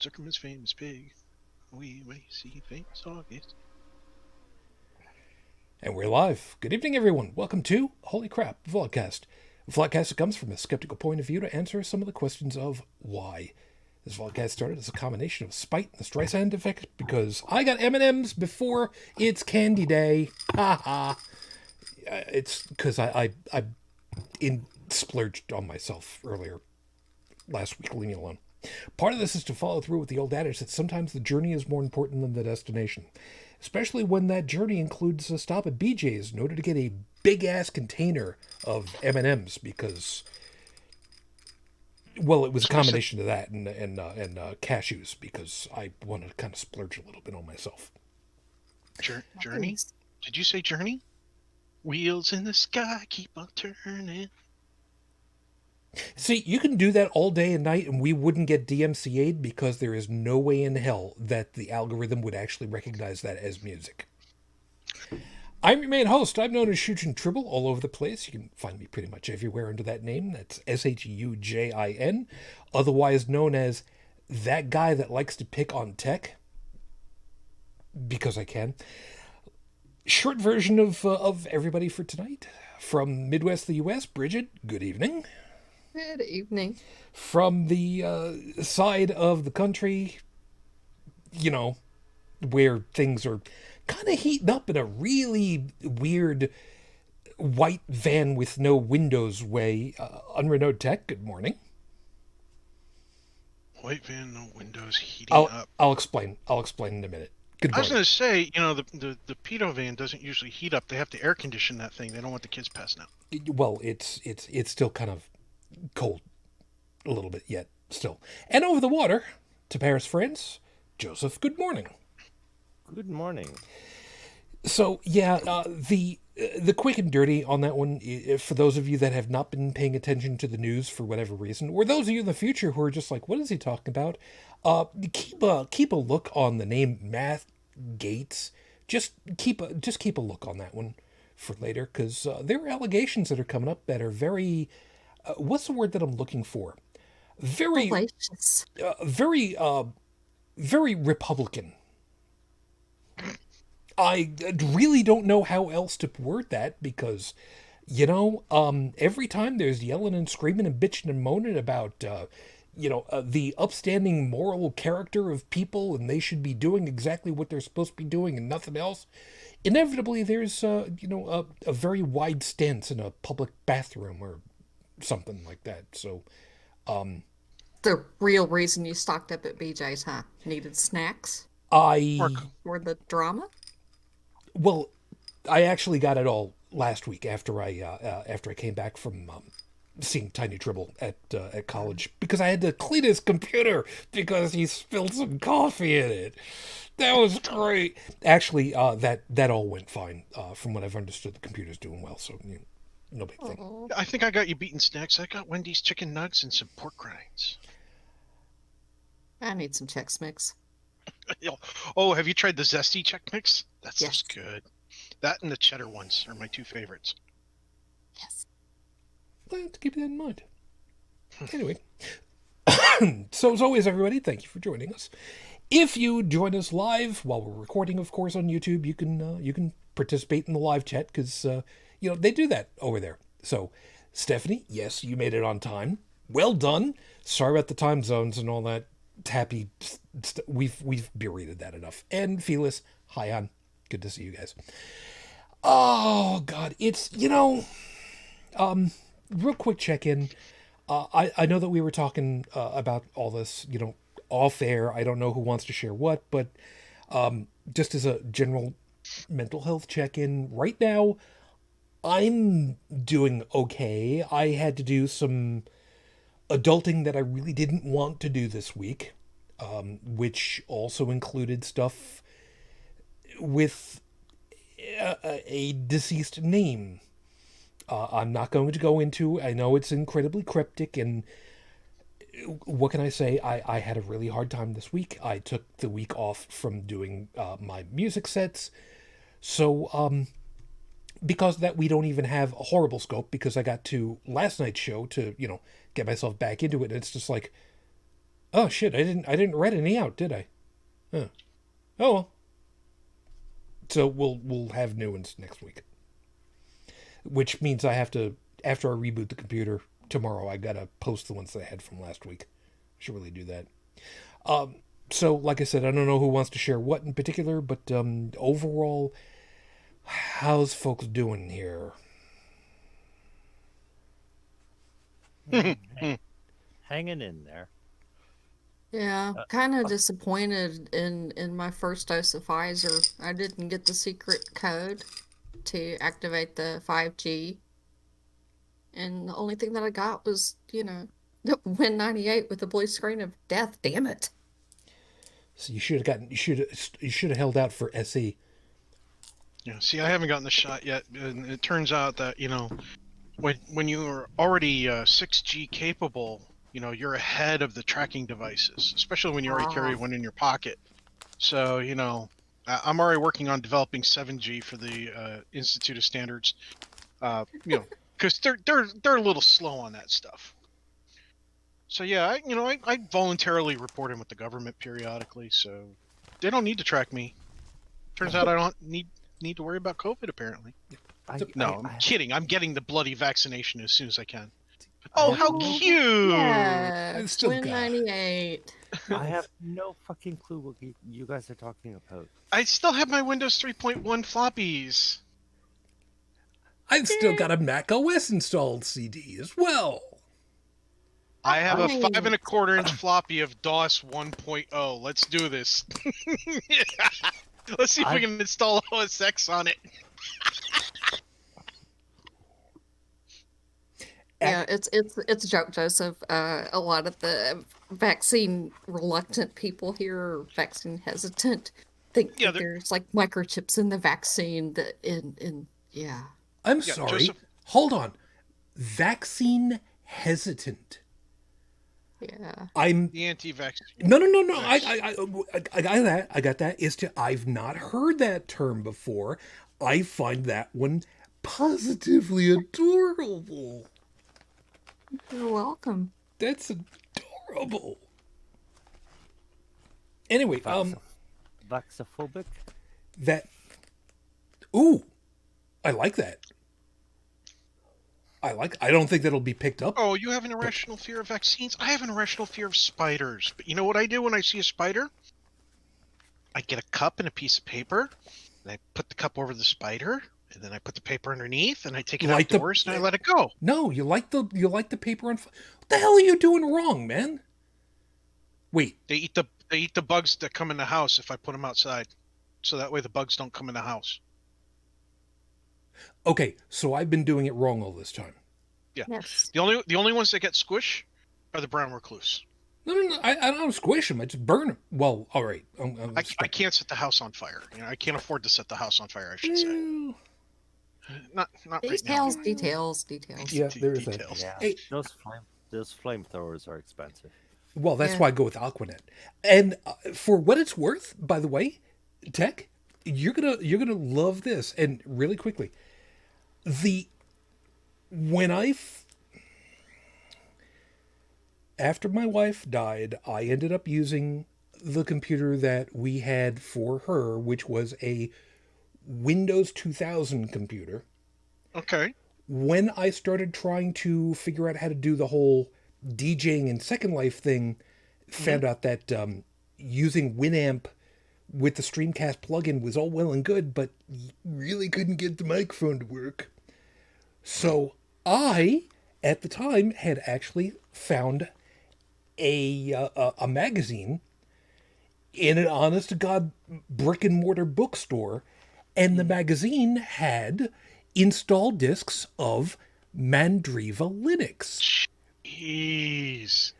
Sarcoma's famous pig. We see famous August. And we're live. Good evening, everyone. Welcome to Holy Crap Vlogcast. A vlogcast that comes from a skeptical point of view to answer some of the questions of why. This vlogcast started as a combination of spite and the Streisand effect because I got M&Ms before it's candy day. Ha ha. It's because I splurged on myself earlier last week. Leave me alone. Part of this is to follow through with the old adage that sometimes the journey is more important than the destination, especially when that journey includes a stop at BJ's in order to get a big-ass container of M&Ms because, well, it was a combination of that and cashews because I wanted to kind of splurge a little bit on myself. Journey? Did you say journey? Wheels in the sky keep on turning. See, you can do that all day and night and we wouldn't get DMCA'd because there is no way in hell that the algorithm would actually recognize that as music. I'm your main host. I'm known as Shujin Tribble all over the place. You can find me pretty much everywhere under that name. That's Shujin, otherwise known as that guy that likes to pick on tech. Because I can. Short version of everybody for tonight. From Midwest, the U.S., Brigid, good evening. Good evening. From the side of the country, you know, where things are kind of heating up in a really weird white van with no windows way, UnrenownedTech, good morning. White van, no windows, heating up. I'll explain in a minute. Good morning. I was going to say, you know, the pedo van doesn't usually heat up. They have to air condition that thing. They don't want the kids passing out. Well, it's still kind of cold a little bit yet still. And over the water to Paris, France, Joseph, good morning. Good morning. So yeah, the quick and dirty on that one, for those of you that have not been paying attention to the news for whatever reason, or those of you in the future who are just like, what is he talking about? Keep a look on the name Matt Gates. Just keep a look on that one for later, because there are allegations that are coming up that are very what's the word that I'm looking for? Very very Republican. I really don't know how else to word that because, you know, every time there's yelling and screaming and bitching and moaning about, the upstanding moral character of people and they should be doing exactly what they're supposed to be doing and nothing else, inevitably there's, a very wide stance in a public bathroom or something like that. So, the real reason you stocked up at BJ's, huh? Needed snacks? For the drama? Well, I actually got it all last week after I came back from seeing Tiny Tribble at college because I had to clean his computer because he spilled some coffee in it. That was great. Actually, that all went fine. From what I've understood, the computer's doing well, so no big thing. I think I got you beaten snacks. I got Wendy's chicken nugs and some pork rinds. I need some Chex Mix. Oh, have you tried the zesty Chex Mix? That's yes. Just good. That and the cheddar ones are my two favorites. Yes. I'll have to keep that in mind. Anyway, so as always, everybody, thank you for joining us. If you join us live while we're recording, of course, on YouTube, you can participate in the live chat because they do that over there. So, Stephanie, yes, you made it on time. Well done. Sorry about the time zones and all that. Happy, we've berated that enough. And Felis, hi on. Good to see you guys. Oh God, it's real quick check-in. I know that we were talking about all this, off air. I don't know who wants to share what, but just as a general mental health check-in, right now, I'm doing okay. I had to do some adulting that I really didn't want to do this week, which also included stuff with a deceased name. I'm not going to go into. I know it's incredibly cryptic, and what can I say? I had a really hard time this week. I took the week off from doing my music sets, so because of that we don't even have a horrible scope because I got to last night's show to get myself back into it. And it's just like, Oh shit! I didn't read any out, did I? Huh. Oh well. So we'll have new ones next week, which means I have to, after I reboot the computer tomorrow, I gotta post the ones that I had from last week. I should really do that. So like I said, I don't know who wants to share what in particular, but overall, how's folks doing here? Hanging in there. Yeah, kind of disappointed in my first dose of Pfizer. I didn't get the secret code to activate the 5G, and the only thing that I got was, the Win98 with the blue screen of death. Damn it. So you should have gotten, you should have held out for SE. Yeah, see, I haven't gotten the shot yet, and it turns out that when you're already 6G capable, you're ahead of the tracking devices, especially when you already carry one in your pocket. So I'm already working on developing 7G for the Institute of Standards. Because they're a little slow on that stuff. So yeah, I voluntarily report in with the government periodically, so they don't need to track me. Turns out I don't need to worry about COVID apparently. I'm kidding. I'm getting the bloody vaccination as soon as I can. Oh, how cute! Yeah, It's still Win98. I have no fucking clue what you guys are talking about. I still have my Windows 3.1 floppies. I've still got a Mac OS installed CD as well. I have a Nice. 5 1/4-inch floppy of DOS 1.0. Let's do this. Let's see if we can install OS X on it. Yeah, it's a joke, Joseph. A lot of the vaccine reluctant people here, or vaccine hesitant, think that there's like microchips in the vaccine yeah. I'm sorry. Joseph. Hold on. Vaccine hesitant. Yeah. The anti-vaccine. No. I got that. I got that. I've not heard that term before. I find that one positively adorable. You're welcome. That's adorable. Anyway, Vaxophobic? Ooh, I like that. I don't think that'll be picked up. Oh, you have an irrational fear of vaccines? I have an irrational fear of spiders. But you know what I do when I see a spider? I get a cup and a piece of paper, and I put the cup over the spider, and then I put the paper underneath, and I take it outdoors, and I let it go. No, you like the paper on. What the hell are you doing wrong, man? Wait. They eat the bugs that come in the house if I put them outside, so that way the bugs don't come in the house. Okay, so I've been doing it wrong all this time. Yeah. Yes. The only ones that get squish are the brown recluse. No. I don't squish them. I just burn them. Well, all right. I can't set the house on fire. I can't afford to set the house on fire. I should say. Not right now. Details. Yeah, there is that. Yeah, Hey, those flamethrowers are expensive. well, that's why I go with Aquanet. And for what it's worth, by the way, Tech, you're gonna love this. And really quickly, after my wife died, I ended up using the computer that we had for her, which was a Windows 2000 computer. Okay. When I started trying to figure out how to do the whole DJing and Second Life thing, found out that using Winamp with the Streamcast plugin was all well and good, but really couldn't get the microphone to work. So I, at the time, had actually found a magazine in an honest-to-God brick-and-mortar bookstore, and the magazine had install discs of Mandriva Linux. Jeez.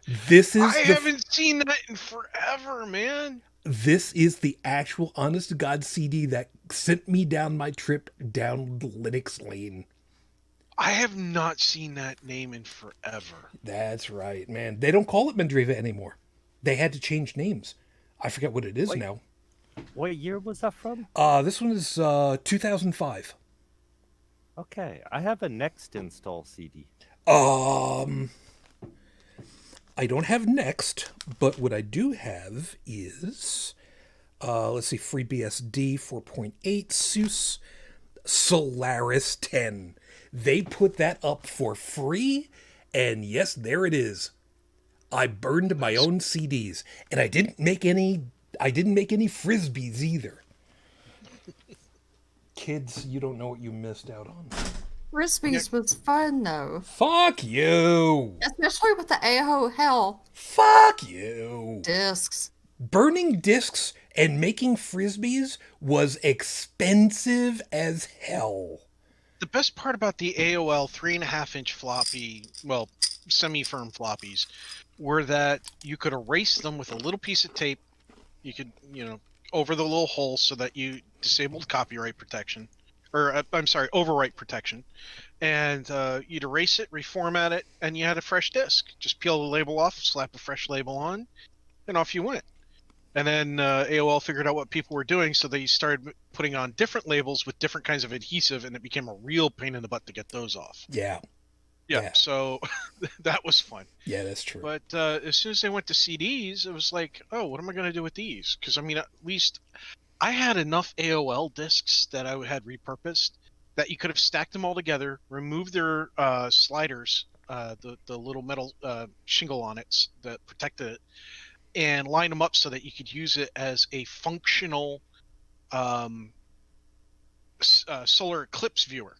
I haven't seen that in forever, man. This is the actual honest-to-God CD that sent me down my trip down the Linux lane. I have not seen that name in forever. That's right, man. They don't call it Mandriva anymore. They had to change names. I forget what it is now. What year was that from? This one is 2005. Okay, I have a Next install CD. I I don't have next, but what I do have is, let's see, FreeBSD 4.8, SUSE, Solaris 10. They put that up for free, and yes, there it is. I burned my Nice. own CDs, and I didn't make any frisbees either. Kids, you don't know what you missed out on. Frisbees was fun though, Fuck you. especially with the AO hell Fuck you. discs. Burning discs and making frisbees was expensive as hell. The best part about the AOL 3.5-inch floppy, well, semi-firm floppies, were that you could erase them with a little piece of tape. You could, over the little hole so that you disabled copyright protection, or I'm sorry, overwrite protection. And you'd erase it, reformat it, and you had a fresh disc. Just peel the label off, slap a fresh label on, and off you went. And then AOL figured out what people were doing, so they started putting on different labels with different kinds of adhesive, and it became a real pain in the butt to get those off. Yeah. Yeah. So that was fun. Yeah, that's true. But as soon as they went to CDs, it was like, oh, what am I going to do with these? Because, I mean, at least I had enough AOL discs that I had repurposed that you could have stacked them all together, removed their sliders, the little metal shingle on it that protected it, and line them up so that you could use it as a functional solar eclipse viewer.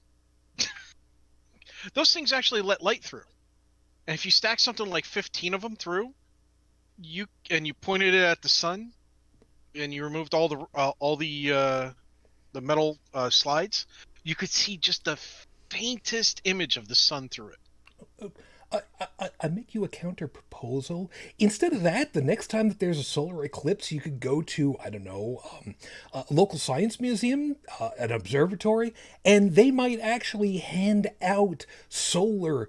Those things actually let light through. And if you stack something like 15 of them through, you pointed it at the sun, and you removed all the metal slides, you could see just the faintest image of the sun through it. I make you a counter proposal. Instead of that, the next time that there's a solar eclipse, you could go to, I don't know, a local science museum, an observatory, and they might actually hand out solar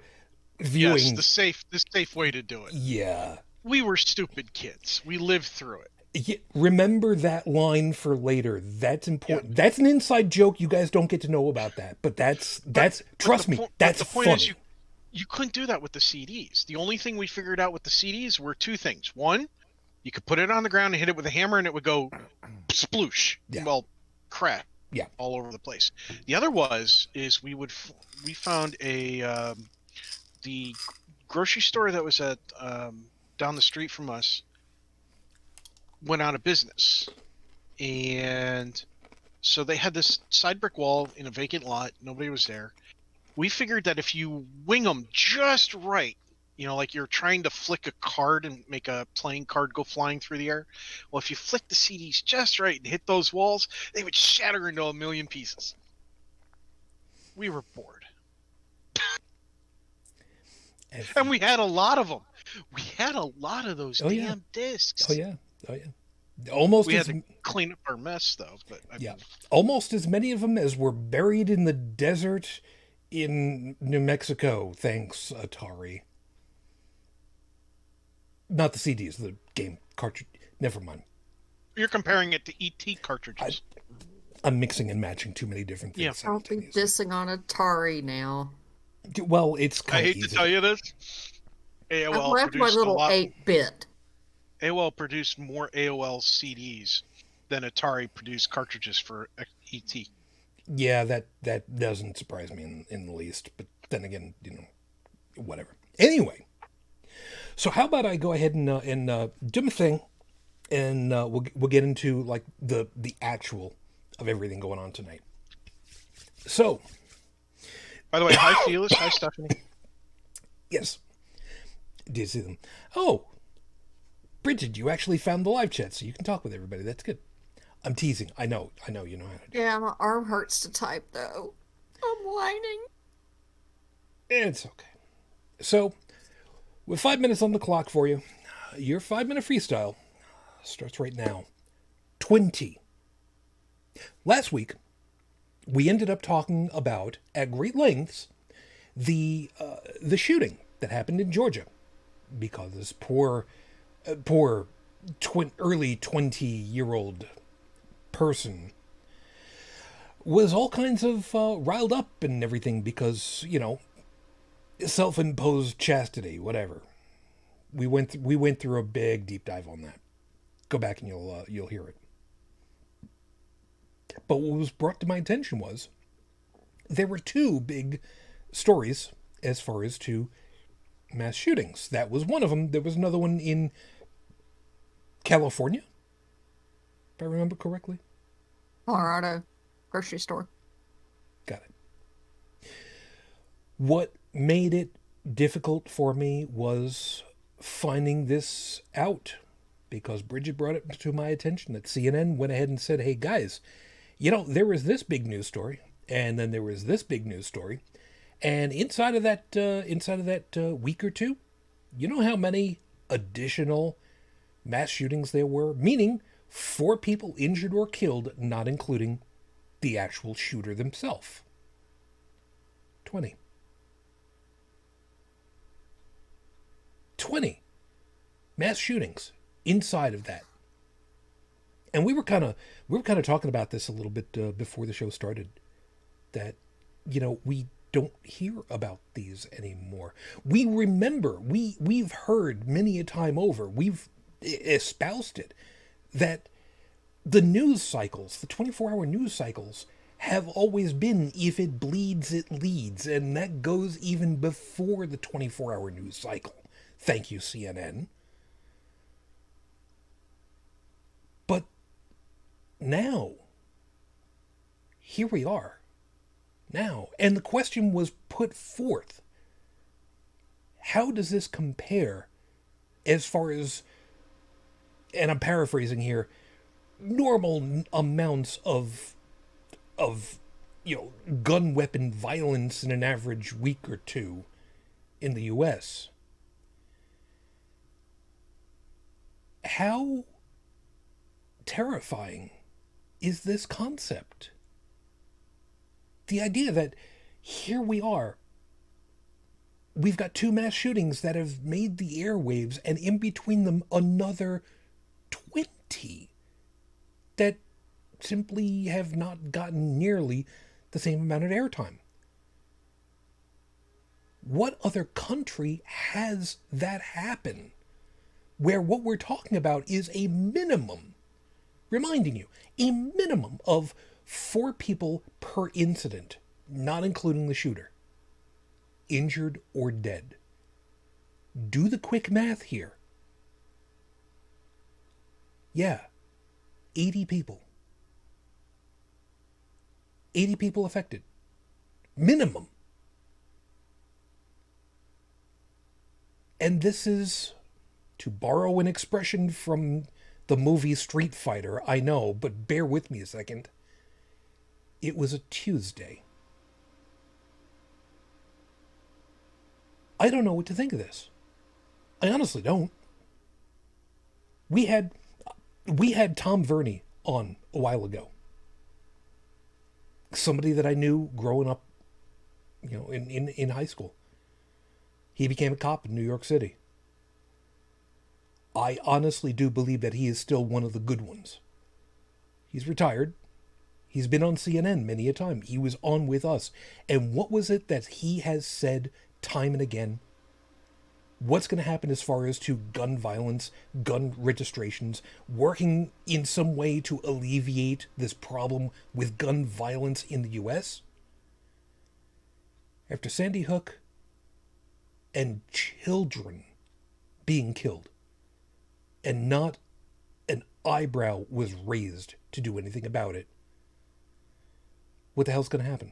viewing. Yes, the safe way to do it. Yeah. We were stupid kids. We lived through it. Yeah, remember that line for later. That's important. Yeah. That's an inside joke. You guys don't get to know about that, but trust me, that's the point funny. Is you couldn't do that with the CDs. The only thing we figured out with the CDs were two things. One, you could put it on the ground and hit it with a hammer, and it would go sploosh. Yeah. Well, crap. Yeah. All over the place. The other is we found the grocery store that was at down the street from us went out of business, and so they had this side brick wall in a vacant lot. Nobody was there. We figured that if you wing them just right, like you're trying to flick a card and make a playing card go flying through the air. Well, if you flick the CDs just right and hit those walls, they would shatter into a million pieces. We were bored. And we had a lot of them. We had a lot of those damn discs. Oh, yeah. Oh, yeah. Almost we had to clean up our mess, though. But almost as many of them as were buried in the desert in New Mexico. Thanks, Atari. Not the CDs, the game cartridge. Never mind. You're comparing it to ET cartridges. I'm mixing and matching too many different things. I'll be dissing on Atari now. Well, it's kind of easy. I hate to tell you this. AOL I left my little 8-bit. AOL produced more AOL CDs than Atari produced cartridges for ET. Yeah, that doesn't surprise me in the least. But then again, whatever. Anyway, so how about I go ahead and do my thing, and we'll get into like the actual of everything going on tonight. So, by the way, hi Felix, hi Stephanie. Yes. Do you see them? Oh, Brigid, you actually found the live chat, so you can talk with everybody. That's good. I'm teasing. I know you know how to do it. Yeah, my arm hurts to type, though. I'm whining. It's okay. So, with 5 minutes on the clock for you, your 5-minute freestyle starts right now. 20. Last week, we ended up talking about, at great lengths, the shooting that happened in Georgia, because this poor early 20-year-old person was all kinds of riled up and everything because, self-imposed chastity, whatever. We went through a big deep dive on that. Go back and you'll hear it. But what was brought to my attention was there were two big stories as far as to mass shootings. That was one of them. There was another one in California, if I remember correctly. Colorado grocery store. Got it. What made it difficult for me was finding this out because Brigid brought it to my attention that CNN went ahead and said, hey guys, there was this big news story and then there was this big news story. And inside of that week or two, you know how many additional mass shootings there were? Meaning 4 people injured or killed, not including the actual shooter themselves. 20. 20 mass shootings inside of that. And we were kind of talking about this a little bit before the show started. That, we don't hear about these anymore. We remember, we've heard many a time over, we've espoused it, that the news cycles, the 24-hour news cycles, have always been, if it bleeds, it leads. And that goes even before the 24-hour news cycle. Thank you, CNN. But now, here we are. Now, and the question was put forth, how does this compare as far as, and I'm paraphrasing here, normal amounts of gun weapon violence in an average week or two in the US? How terrifying is this concept? The idea that here we are, we've got 2 mass shootings that have made the airwaves, and in between them another 20 that simply have not gotten nearly the same amount of airtime. What other country has that happen? Where what we're talking about is a minimum, reminding you, a minimum of 4 people per incident, not including the shooter, injured or dead. Do the quick math here. Yeah, 80 people. 80 people affected. Minimum. And this is, to borrow an expression from the movie Street Fighter, I know, but bear with me a second. It was a Tuesday. I don't know what to think of this. I honestly don't. We had Tom Verney on a while ago. Somebody that I knew growing up, in high school. He became a cop in New York City. I honestly do believe that he is still one of the good ones. He's retired. He's been on CNN many a time. He was on with us. And what was it that he has said time and again? What's going to happen as far as to gun violence, gun registrations, working in some way to alleviate this problem with gun violence in the U.S.? After Sandy Hook and children being killed, and not an eyebrow was raised to do anything about it, what the hell's going to happen?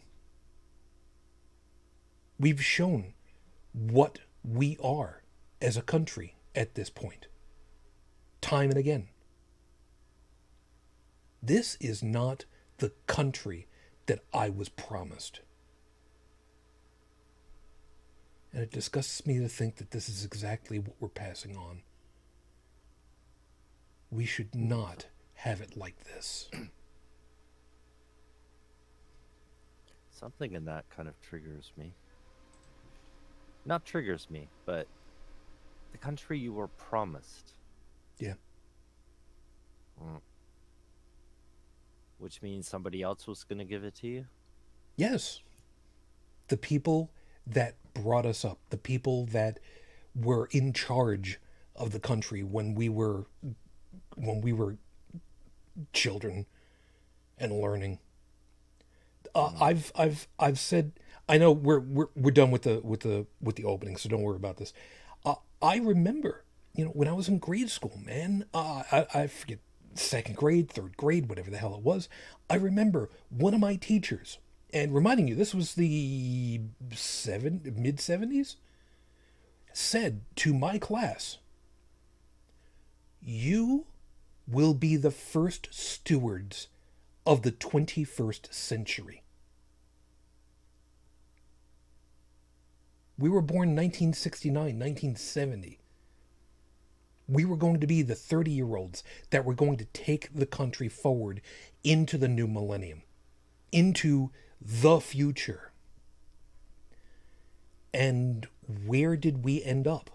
We've shown what we are as a country at this point, time and again. This is not the country that I was promised. And it disgusts me to think that this is exactly what we're passing on. We should not have it like this. Something in that kind of triggers me. Not triggers me, but the country you were promised. Yeah. Which means somebody else was going to give it to you? Yes. The people that brought us up, the people that were in charge of the country when we were children and learning. I've said, I know we're done with the opening, so don't worry about this. I remember, when I was in grade school, man. I forget, second grade, third grade, whatever the hell it was. I remember one of my teachers, and reminding you, this was the mid '70s, said to my class, "You will be the first stewards of the 21st century." We were born 1969, 1970. We were going to be the 30-year-olds that were going to take the country forward into the new millennium, into the future. And where did we end up?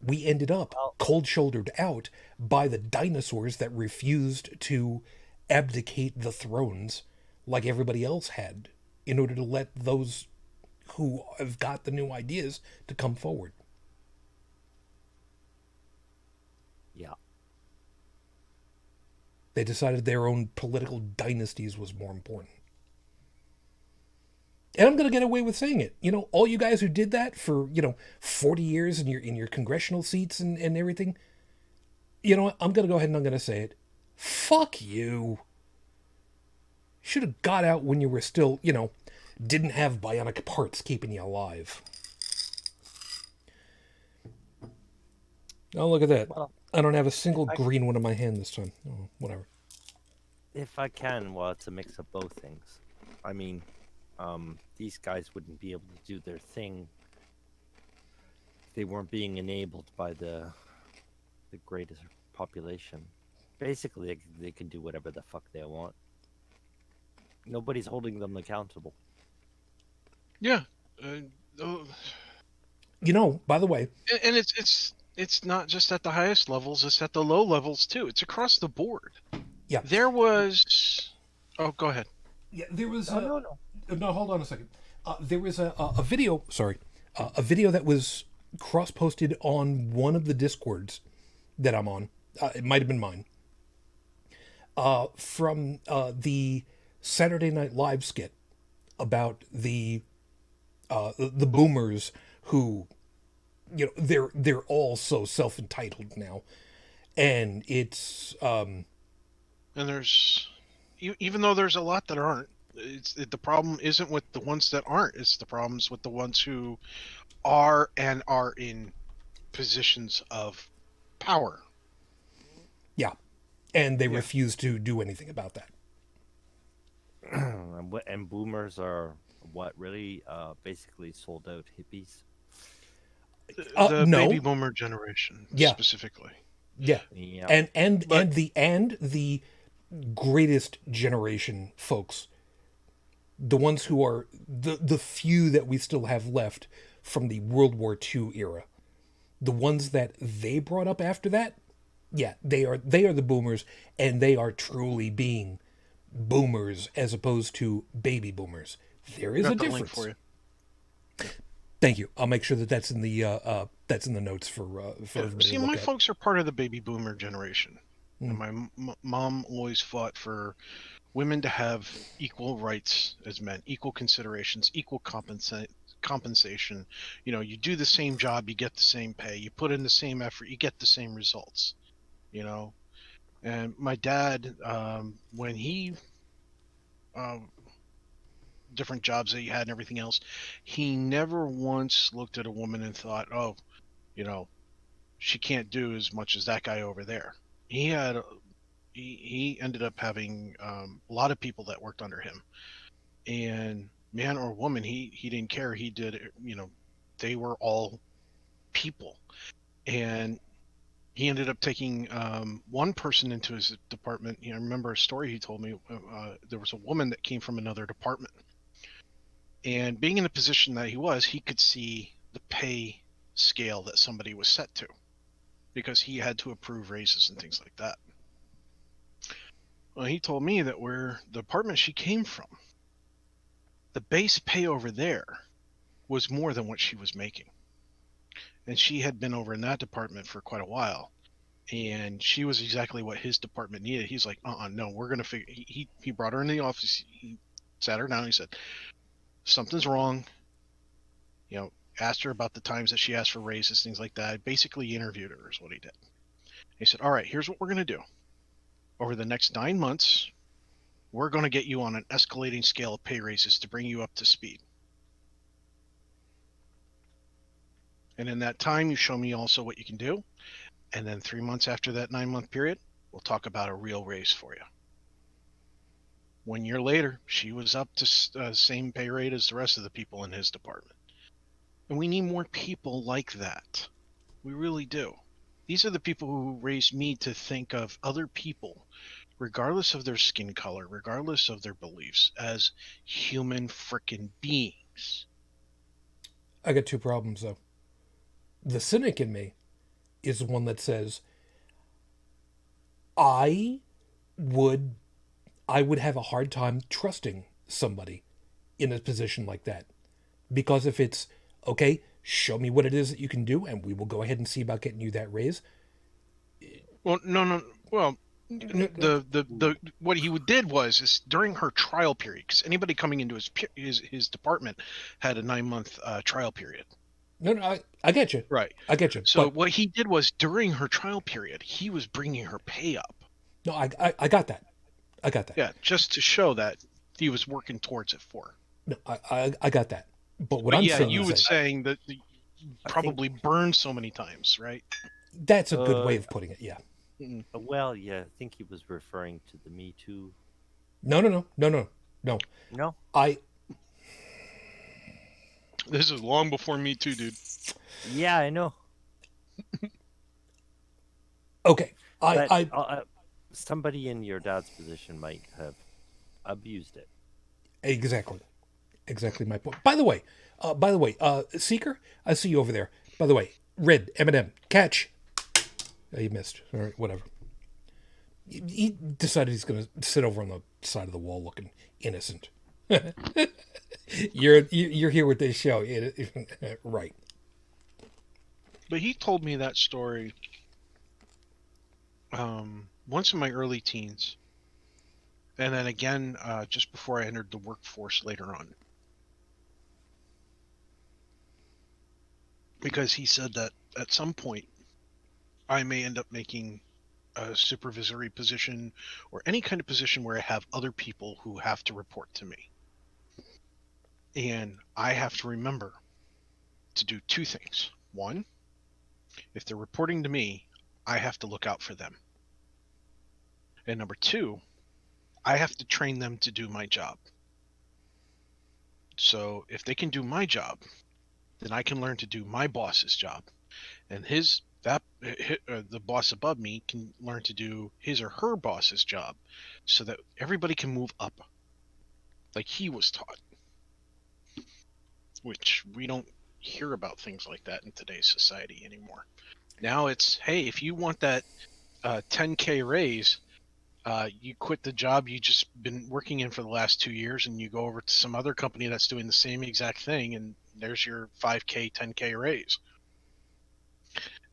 We ended up cold-shouldered out by the dinosaurs that refused to abdicate the thrones like everybody else had, in order to let those who have got the new ideas to come forward. Yeah. They decided their own political dynasties was more important. And I'm going to get away with saying it. All you guys who did that for, 40 years in your congressional seats and everything, I'm going to go ahead and I'm going to say it. Fuck you. Should have got out when you were still, didn't have bionic parts keeping you alive. Oh, look at that. Well, I don't have a single green one in my hand this time. Oh, whatever. if I can, well, it's a mix of both things. I mean, these guys wouldn't be able to do their thing if they weren't being enabled by the greatest population. Basically, they can do whatever the fuck they want. Nobody's holding them accountable. Yeah. By the way, And it's not just at the highest levels; it's at the low levels too. It's across the board. yeah. There was. Oh, go ahead. Yeah, there was. No. No, hold on a second. There was a video. Sorry, a video that was cross-posted on one of the Discords that I'm on. It might have been mine. From the Saturday Night Live skit about the boomers who, they're all so self-entitled now, and it's And there's, even though there's a lot that aren't, the problem isn't with the ones that aren't. It's the problems with the ones who are and are in positions of power. yeah, and they refuse to do anything about that. And boomers are what, really? Basically sold out hippies. The No. baby boomer generation, Yeah. specifically. Yeah, Yeah. and But- the greatest generation folks, the ones who are the few that we still have left from the World War II era, the ones that they brought up after that, yeah, they are the boomers, and they are truly being boomers as opposed to baby boomers. There is Got a the link difference. for you. Thank you. I'll make sure that that's in the notes for everybody See, to look my at. folks are part of the baby boomer generation. Mm. And my mom always fought for women to have equal rights as men, equal considerations, equal compensation. You do the same job, you get the same pay. You put in the same effort, you get the same results. And my dad, when he different jobs that he had and everything else, he never once looked at a woman and thought, oh, she can't do as much as that guy over there. He ended up having a lot of people that worked under him, and man or woman, he didn't care. He did it, they were all people. And he ended up taking one person into his department. I remember a story he told me. There was a woman that came from another department, and being in the position that he could see the pay scale that somebody was set to, because he had to approve raises and things like that. Well, he told me that where the department she came from, the base pay over there was more than what she was making. and she had been over in that department for quite a while, and she was exactly what his department needed. He's like, no, we're gonna figure. He brought her in the office. He sat her down. He said, something's wrong. You know, asked her about the times that she asked for raises, things like that. Basically interviewed her is what he did. He said, all right, here's what we're gonna do. Over the next 9 months, we're going to get you on an escalating scale of pay raises to bring you up to speed. And in that time, you show me also what you can do. And then 3 months after that 9-month period, we'll talk about a real raise for you. 1 year later, she was up to same pay rate as the rest of the people in his department. And we need more people like that. We really do. These are the people who raised me to think of other people, regardless of their skin color, regardless of their beliefs, as human frickin' beings. I got two problems, though. The cynic in me is the one that says, I would have a hard time trusting somebody in a position like that. Because if it's, okay, show me what it is that you can do, and we will go ahead and see about getting you that raise. Well, no. Well, the what he did was is during her trial period, because anybody coming into his department had a 9-month trial period. No, I get you. Right. I get you. So but, what he did was during her trial period, he was bringing her pay up. No, I got that. I got that. Yeah, just to show that he was working towards it for her. No, I got that. But what But I'm yeah, saying you is were that saying that you probably burned so many times, right? that's a good way of putting it. Yeah. Well, yeah, I think he was referring to the Me Too. No. No? This is long before Me Too, dude. Yeah, I know. Okay. Somebody in your dad's position might have abused it. Exactly my point. By the way, Seeker, I see you over there. By the way, Red M&M, catch. Oh, you missed. All right, whatever. He decided he's going to sit over on the side of the wall looking innocent. You're here with this show, right? But he told me that story once in my early teens, and then again just before I entered the workforce later on. Because he said that at some point I may end up making a supervisory position or any kind of position where I have other people who have to report to me. And I have to remember to do two things. One, if they're reporting to me, I have to look out for them. And number two, I have to train them to do my job. So if they can do my job, then I can learn to do my boss's job. And the boss above me can learn to do his or her boss's job so that everybody can move up like he was taught. Which we don't hear about things like that in today's society anymore. Now it's, hey, if you want that 10K raise, you quit the job you just been working in for the last 2 years and you go over to some other company that's doing the same exact thing, and there's your 5K, 10K raise.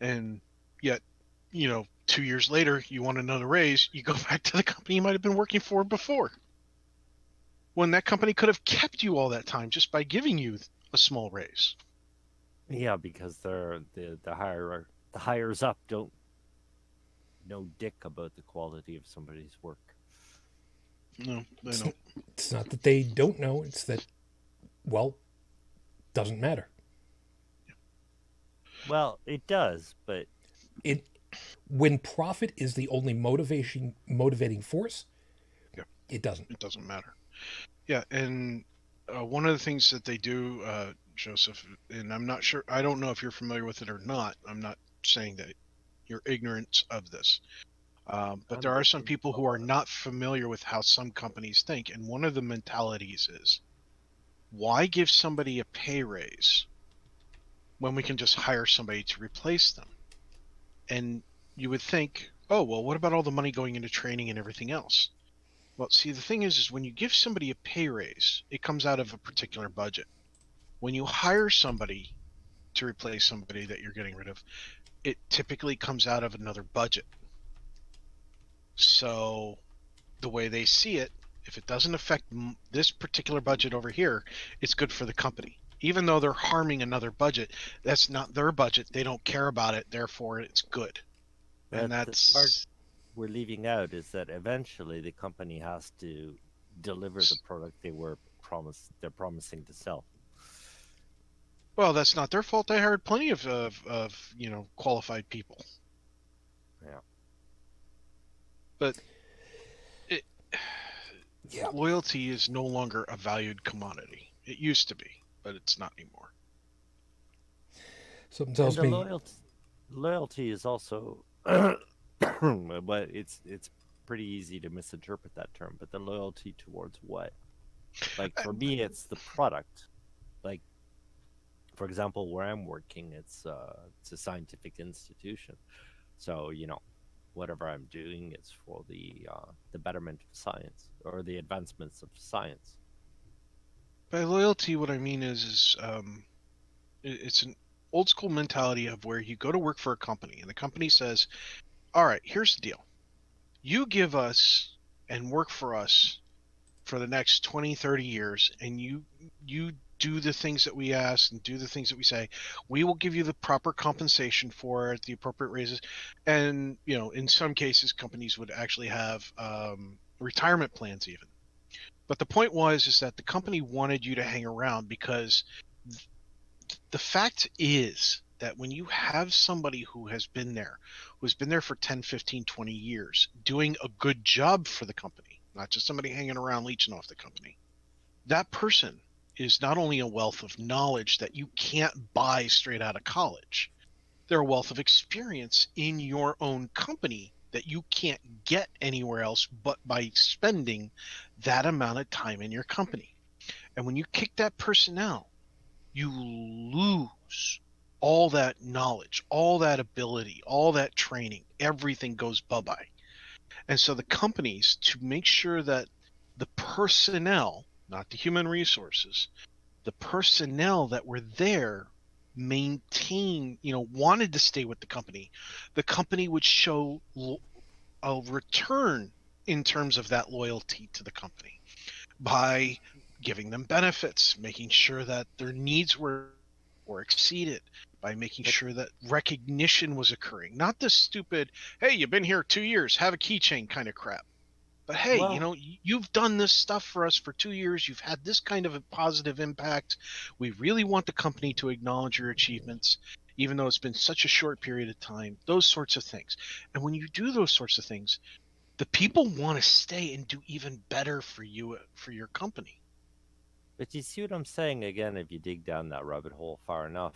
And yet, 2 years later, you want another raise, you go back to the company you might have been working for before. When that company could have kept you all that time just by giving you a small raise. Yeah, because the hires up don't know dick about the quality of somebody's work. No, they don't. It's not that they don't know, it's that, well, doesn't matter. Well, it does, but when profit is the only motivating force, yeah, it doesn't. It doesn't matter. Yeah, and one of the things that they do, Joseph, and I'm not sure, I don't know if you're familiar with it or not. I'm not saying that you're ignorant of this. But there are some people who are not familiar with how some companies think. And one of the mentalities is, why give somebody a pay raise when we can just hire somebody to replace them? And you would think, oh, well, what about all the money going into training and everything else? Well, see, the thing is when you give somebody a pay raise, it comes out of a particular budget. When you hire somebody, to replace somebody that you're getting rid of, it typically comes out of another budget. So the way they see it, if it doesn't affect this particular budget over here, it's good for the company. Even though they're harming another budget, that's not their budget. They don't care about it. Therefore, it's good. But And the that's part we're leaving out is that eventually the company has to deliver the product they're promising to sell. well, that's not their fault. They hired plenty of qualified people. Yeah. But it, Yeah. loyalty is no longer a valued commodity. It used to be, but it's not anymore. Something tells And the me loyalty is also but it's pretty easy to misinterpret that term, but the loyalty towards what? Like for me it's the product. Like for example, where I'm working, it's a scientific institution. So, whatever I'm doing is for the betterment of science or the advancements of science. By loyalty, what I mean is it's an old school mentality of where you go to work for a company and the company says, all right, here's the deal. You give us and work for us for the next 20, 30 years, and you do the things that we ask and do the things that we say. We will give you the proper compensation for it, the appropriate raises. And, in some cases, companies would actually have retirement plans even. But the point is that the company wanted you to hang around because the fact is that when you have somebody who's been there for 10, 15, 20 years, doing a good job for the company, not just somebody hanging around leeching off the company, that person is not only a wealth of knowledge that you can't buy straight out of college, they're a wealth of experience in your own company that you can't get anywhere else but by spending that amount of time in your company. And when you kick that person out, you lose all that knowledge, all that ability, all that training. Everything goes bye-bye. And so the companies, to make sure that the personnel, not the human resources, the personnel that were there wanted to stay with the company would show a return in terms of that loyalty to the company by giving them benefits, making sure that their needs were exceeded, by making sure that recognition was occurring. Not this stupid, hey, you've been here 2 years, have a keychain kind of crap. But hey, Well, you've done this stuff for us for 2 years. You've had this kind of a positive impact. We really want the company to acknowledge your achievements, even though it's been such a short period of time. Those sorts of things. And when you do those sorts of things, the people want to stay and do even better for you, for your company. but you see what I'm saying? Again, if you dig down that rabbit hole far enough,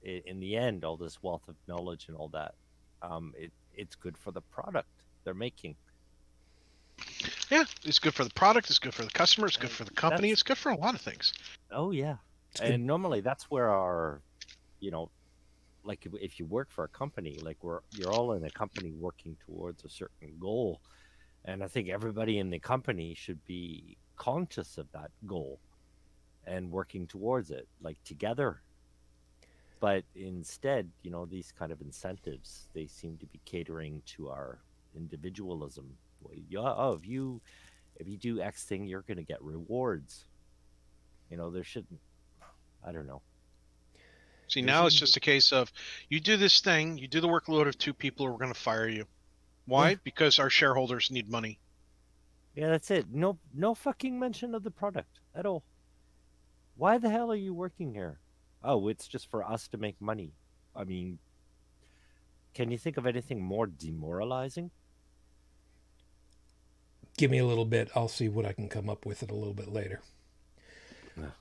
in the end, all this wealth of knowledge and all that, it's good for the product they're making. Yeah, it's good for the product. It's good for the customer. It's good for the company. That's It's good for a lot of things. Oh yeah, good. and normally that's where our, like if you work for a company, like you're all in a company working towards a certain goal, and I think everybody in the company should be conscious of that goal and working towards it, like together. But instead, these kind of incentives, they seem to be catering to our individualism. Well, oh, if you do X thing, you're going to get rewards. There shouldn't. I don't know. See, There now it's shouldn't be. just a case of you do this thing, you do the workload of 2 people, or we're going to fire you. Why? Yeah. Because our shareholders need money. Yeah, that's it. No fucking mention of the product at all. Why the hell are you working here? Oh, it's just for us to make money. I mean, can you think of anything more demoralizing? Give me a little bit. I'll see what I can come up with it a little bit later.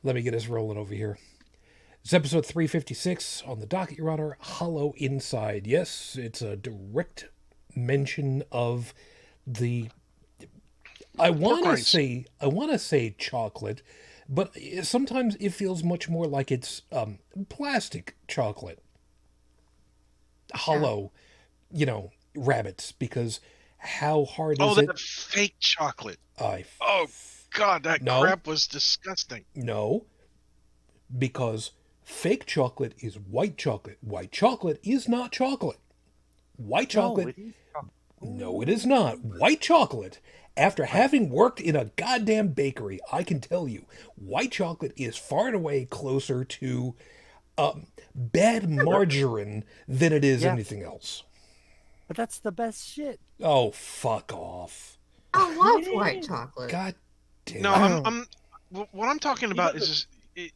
Let me get us rolling over here. It's episode 356 on the docket, Your Honor. Hollow Inside. Yes, it's a direct mention of the. I want to say chocolate, but sometimes it feels much more like it's plastic chocolate. Hollow, rabbits, because how hard Oh, is it? that fake chocolate. I Oh, God, that no, crap was disgusting. no, because Fake chocolate is white chocolate. White chocolate is not chocolate. White No, chocolate, it is chocolate. no, it is not. White chocolate, after having worked in a goddamn bakery, I can tell you, white chocolate is far and away closer to bad margarine than it is Yeah, anything else. but that's the best shit. Oh, fuck off. I love white Yeah. chocolate. God damn. No, I'm what I'm talking You about know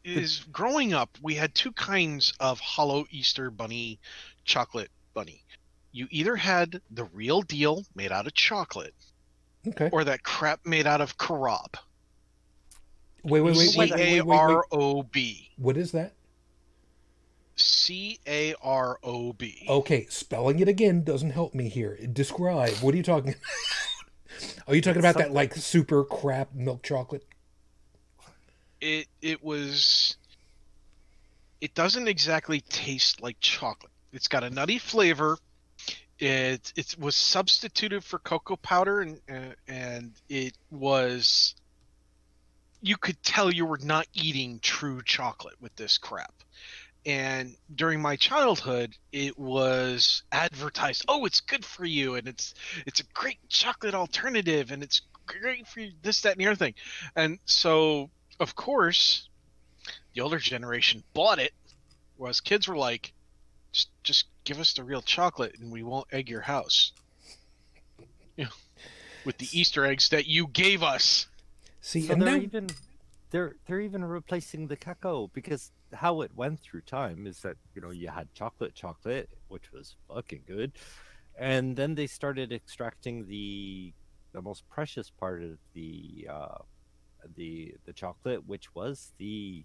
is growing up, we had two kinds of hollow Easter bunny chocolate bunny. You either had the real deal made out of chocolate Okay. or that crap made out of Carob. Wait. Carob. What is that? Carob. Okay, spelling it again doesn't help me here. Describe. What are you talking? Are you talking It's about that something- like super crap milk chocolate? It was. It doesn't exactly taste like chocolate. It's got a nutty flavor. It was substituted for cocoa powder, and it was. You could tell you were not eating true chocolate with this crap. And during my childhood, it was advertised, oh, it's good for you, and it's a great chocolate alternative, and it's great for you, this, that, and the other thing. And so, of course, the older generation bought it, whereas kids were like, just give us the real chocolate, and we won't egg your house. You know, with the Easter eggs that you gave us. See, So and they're now even they're even replacing the cacao, because how it went through time is that you had chocolate, which was fucking good, and then they started extracting the most precious part of the chocolate, which was the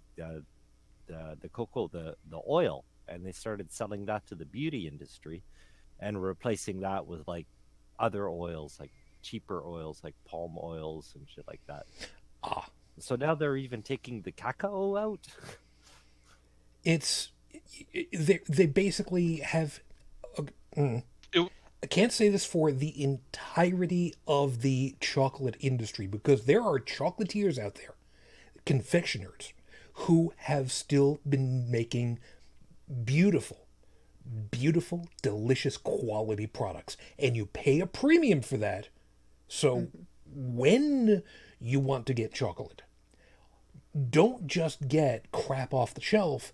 cocoa, the oil, and they started selling that to the beauty industry, and replacing that with like other oils, like cheaper oils, like palm oils and shit like that. ah, So now they're even taking the cacao out. it's they basically have. It, I can't say this for the entirety of the chocolate industry because there are chocolatiers out there, confectioners, who have still been making beautiful, beautiful, delicious quality products. And you pay a premium for that. So when you want to get chocolate, don't just get crap off the shelf.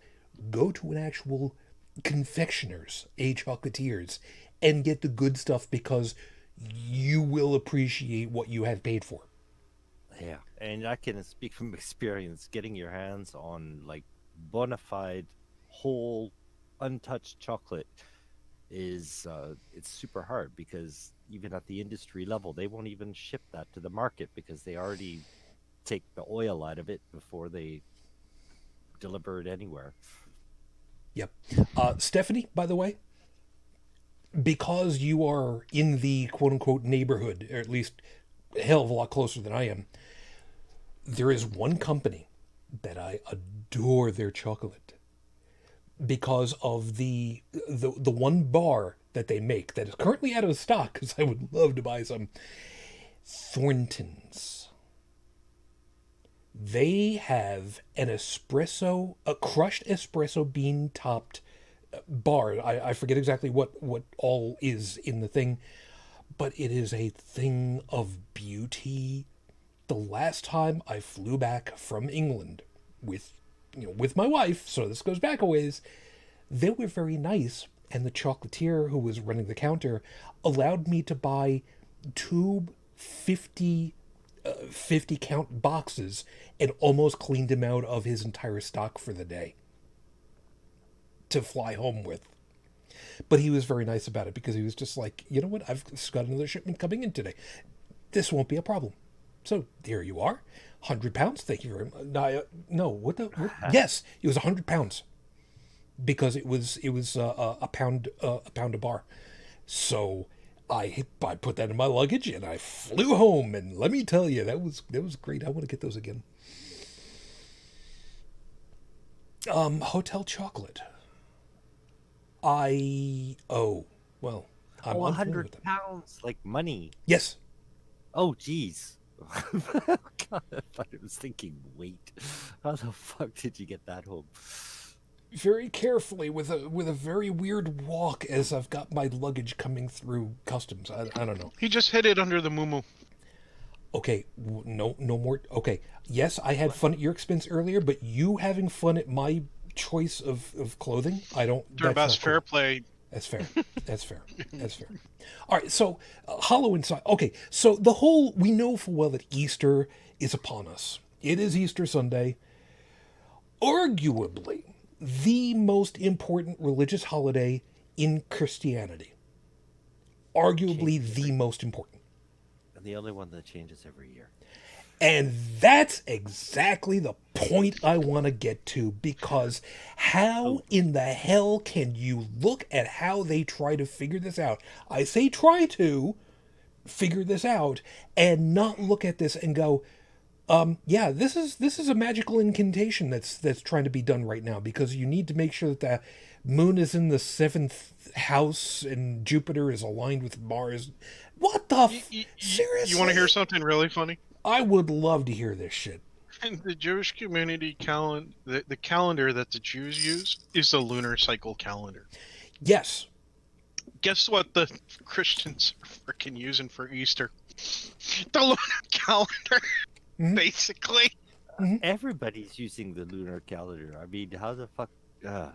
Go to an actual confectioner's, a chocolatiers, and get the good stuff because you will appreciate what you have paid for. Yeah, and I can speak from experience. Getting your hands on like bona fide, whole, untouched chocolate is it's super hard, because even at the industry level, they won't even ship that to the market because they already take the oil out of it before they deliver it anywhere. Yep. Stephanie, by the way, because you are in the quote unquote neighborhood, or at least a hell of a lot closer than I am, there is one company that I adore their chocolate because of the one bar that they make that is currently out of stock because I would love to buy some. Thornton's. They have an espresso, a crushed espresso bean topped bar. I forget exactly what all is in the thing, but it is a thing of beauty. The last time I flew back from England with with my wife, so this goes back a ways, they were very nice, and the chocolatier who was running the counter allowed me to buy two 50 count boxes and almost cleaned him out of his entire stock for the day to fly home with. But he was very nice about it because he was just like, you know what, I've got another shipment coming in today. This won't be a problem. So here you are, £100. Thank you very much. No, what the? What? Yes, it was £100 because it was a pound a bar. So I put that in my luggage and I flew home. And let me tell you, that was great. I want to get those again. Hotel chocolate. I'm Oh, unfamiliar with them. £100, like money. Yes. Oh, geez. God, I was thinking weight. How the fuck did you get that home? very carefully with a very weird walk as I've got my luggage coming through customs. I don't know. He just hid it under the muumuu. Okay, no more. Okay, yes, I had fun at your expense earlier, but you having fun at my choice of clothing, I don't. Their That's best not cool. fair play. That's fair. That's fair. That's fair. All right, so Hollow Inside. Okay, so the whole we know full well that Easter is upon us. It is Easter Sunday. Arguably the most important religious holiday in Christianity. Arguably the most important. And the only one that changes every year. And that's exactly the point I want to get to, because how in the hell can you look at how they try to figure this out? I say try to figure this out and not look at this and go, yeah, this is a magical incantation that's trying to be done right now, because you need to make sure that the moon is in the 7th house and Jupiter is aligned with Mars. What the seriously? You want to hear something really funny? I would love to hear this shit. In the Jewish community the calendar that the Jews use is the lunar cycle calendar. Yes. Guess what the Christians are freaking using for Easter? The lunar calendar, basically. Everybody's using the lunar calendar. I mean, how the fuck?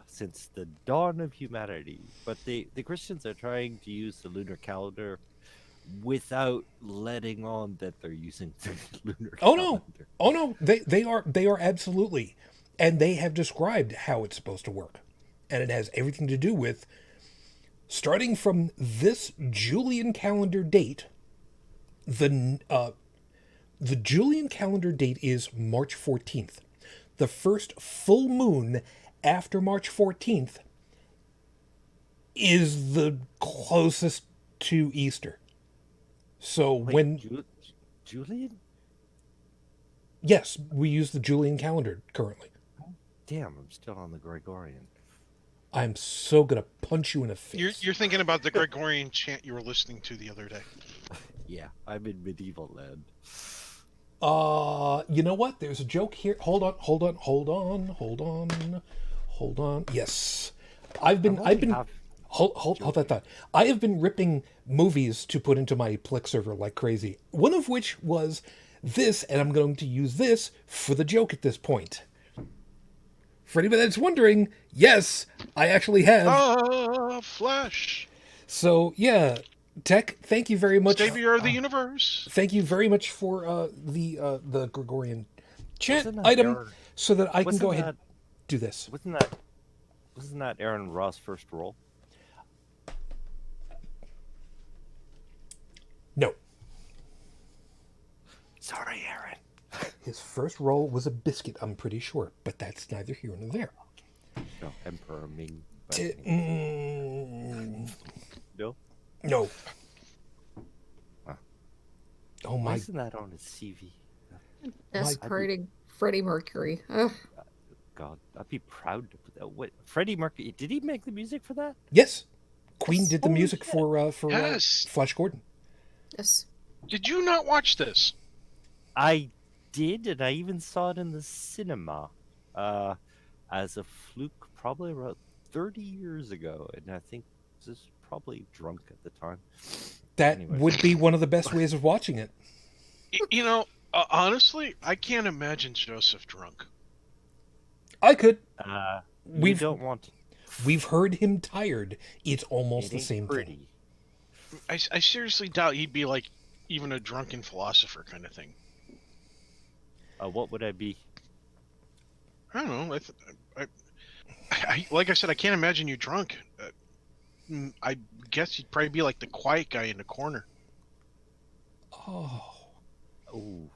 Since the dawn of humanity. But the Christians are trying to use the lunar calendar without letting on that they're using the lunar calendar. Oh no, they are absolutely, and they have described how it's supposed to work, and it has everything to do with starting from this Julian calendar date. The Julian calendar date is March 14th. The first full moon after March 14th is the closest to Easter. So when Julian? Yes, we use the Julian calendar currently. Damn, I'm still on the Gregorian. I'm so gonna punch you in the face. You're thinking about the Gregorian chant you were listening to the other day. Yeah, I'm in medieval land. You know what? There's a joke here. Hold on. Yes. I've been hold that thought. I have been ripping movies to put into my Plex server like crazy. One of which was this, and I'm going to use this for the joke at this point. For anybody that's wondering, yes, I actually have. Flash. So yeah, Tech, thank you very much. Savior of the universe. Thank you very much for the Gregorian chant Wasn't that item, Aaron- so that I can wasn't go ahead that- and do this. Wasn't that Aaron Ross' first role? No. Sorry, Aaron. His first role was a biscuit, I'm pretty sure, but that's neither here nor there. No, Emperor Ming. No? No. Huh. Oh Why my! isn't that on his CV? Desecrating Freddie Mercury. Ugh. God, I'd be proud to put that. What? Freddie Mercury? Did he make the music for that? Yes, Queen did the Holy music shit. for Yes. Flash Gordon. Yes. Did you not watch this? I did, and I even saw it in the cinema as a fluke probably about 30 years ago. And I think I was probably drunk at the time. That Anyway. would be one of the best ways of watching it. You know, honestly, I can't imagine Joseph drunk. I could. We We've- don't want to. We've heard him tired. It's almost It the ain't same pretty. thing. I seriously doubt he'd be like even a drunken philosopher kind of thing. What would I be? I don't know. I like I said, I can't imagine you drunk. I guess you'd probably be like the quiet guy in the corner. Oh. Oh.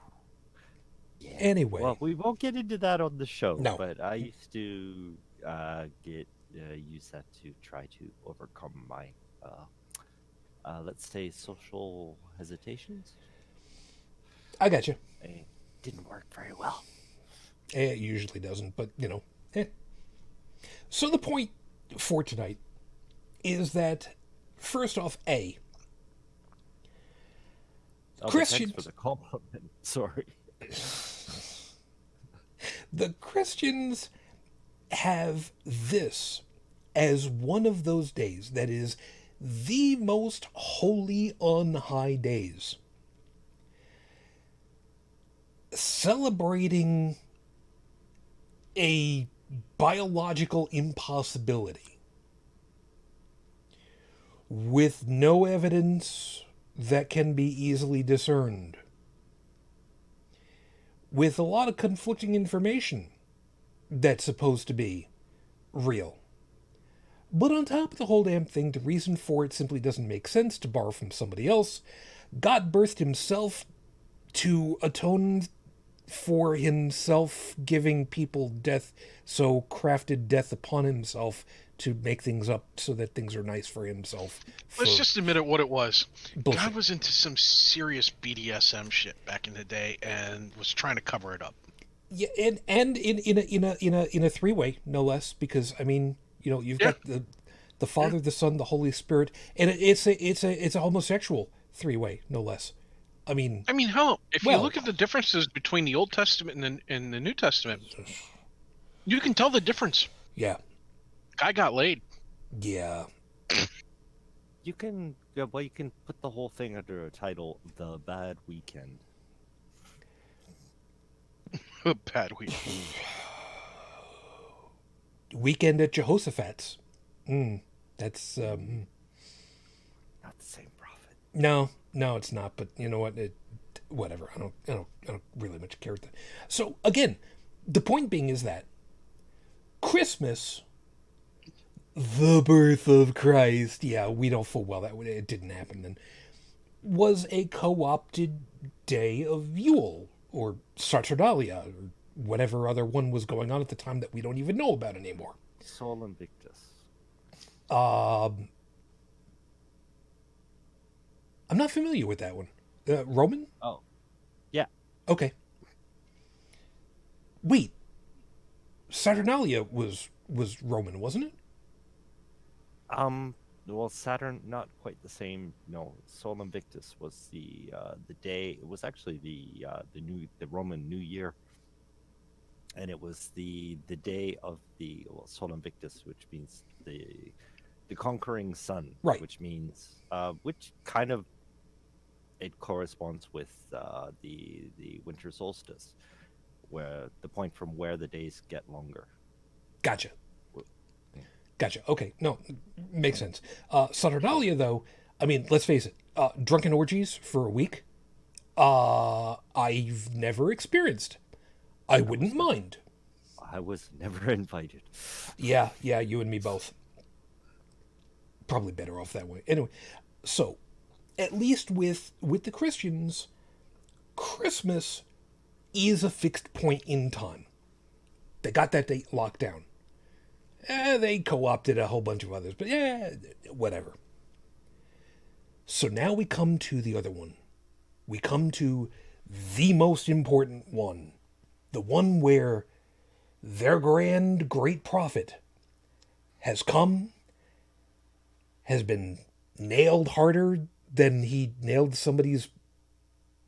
Yeah. Anyway, Well, we won't get into that on the show. No. But I used to use that to try to overcome my, let's say, social hesitations. I got you. It didn't work very well. It usually doesn't, but you know. So the point for tonight is that, first off, Christians. Thanks for the compliment. Sorry. The Christians have this as one of those days that is the most holy on high days, celebrating a biological impossibility with no evidence that can be easily discerned, with a lot of conflicting information that's supposed to be real. But on top of the whole damn thing, the reason for it simply doesn't make sense, to borrow from somebody else. God birthed himself to atone for himself giving people death, so crafted death upon himself to make things up so that things are nice for himself. Let's just admit it what it was. Bullshit. God was into some serious BDSM shit back in the day and was trying to cover it up. Yeah, and in a three-way, no less, because I mean, you know, you've got the Father, the Son, the Holy Spirit, and it's a homosexual three-way, no less. I mean, hell, if you look at the differences between the Old Testament and the New Testament, you can tell the difference. Yeah. Guy got laid. Yeah. You can put the whole thing under a title, The Bad Weekend. A bad weekend. Weekend at Jehoshaphat's. That's not the same prophet. No, it's not. But you know what? Whatever. I don't really much care with that. So again, the point being is that Christmas, the birth of Christ. Yeah, we know full well that it didn't happen then. Was a co-opted day of Yule or Saturnalia or whatever other one was going on at the time that we don't even know about anymore. Sol Invictus. I'm not familiar with that one. Roman? Oh, yeah. Okay. Wait. Saturnalia was Roman, wasn't it? Well, Saturn, not quite the same. No, Sol Invictus was the day. It was actually the Roman New Year, and it was the day of the Sol Invictus, which means the conquering sun, right? Which means which kind of it corresponds with the winter solstice, where the point from where the days get longer. Gotcha. Okay, no, makes sense. Saturnalia, though, I mean, let's face it, drunken orgies for a week, I've never experienced. I wouldn't mind. I was never invited. Yeah, you and me both. Probably better off that way. Anyway, so, at least with the Christians, Christmas is a fixed point in time. They got that date locked down. They co-opted a whole bunch of others, but whatever. So now we come to the other one. We come to the most important one. The one where their grand great prophet has come, has been nailed harder than he nailed somebody's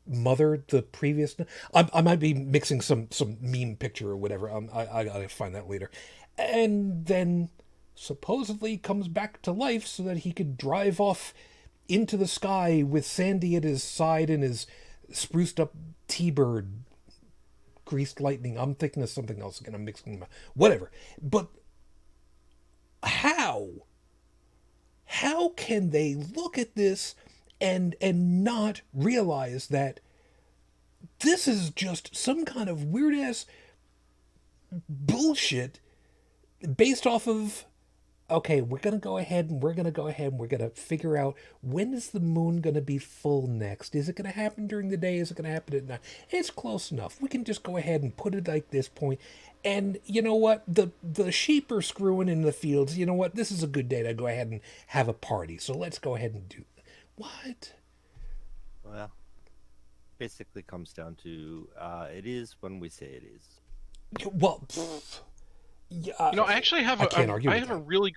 mother the previous. I might be mixing some meme picture or whatever. I gotta find that later. And then supposedly comes back to life so that he could drive off into the sky with Sandy at his side and his spruced up T-Bird, greased lightning. I'm thinking of something else again. I'm mixing them up. Whatever. But how can they look at this and not realize that this is just some kind of weird ass bullshit based off of, okay, we're going to go ahead and we're going to figure out, when is the moon going to be full next? Is it going to happen during the day? Is it going to happen at night? It's close enough. We can just go ahead and put it like this point. And you know what? The sheep are screwing in the fields. You know what? This is a good day to go ahead and have a party. So let's go ahead and do what? Well, basically comes down to it is when we say it is. Well, yeah, I actually have a really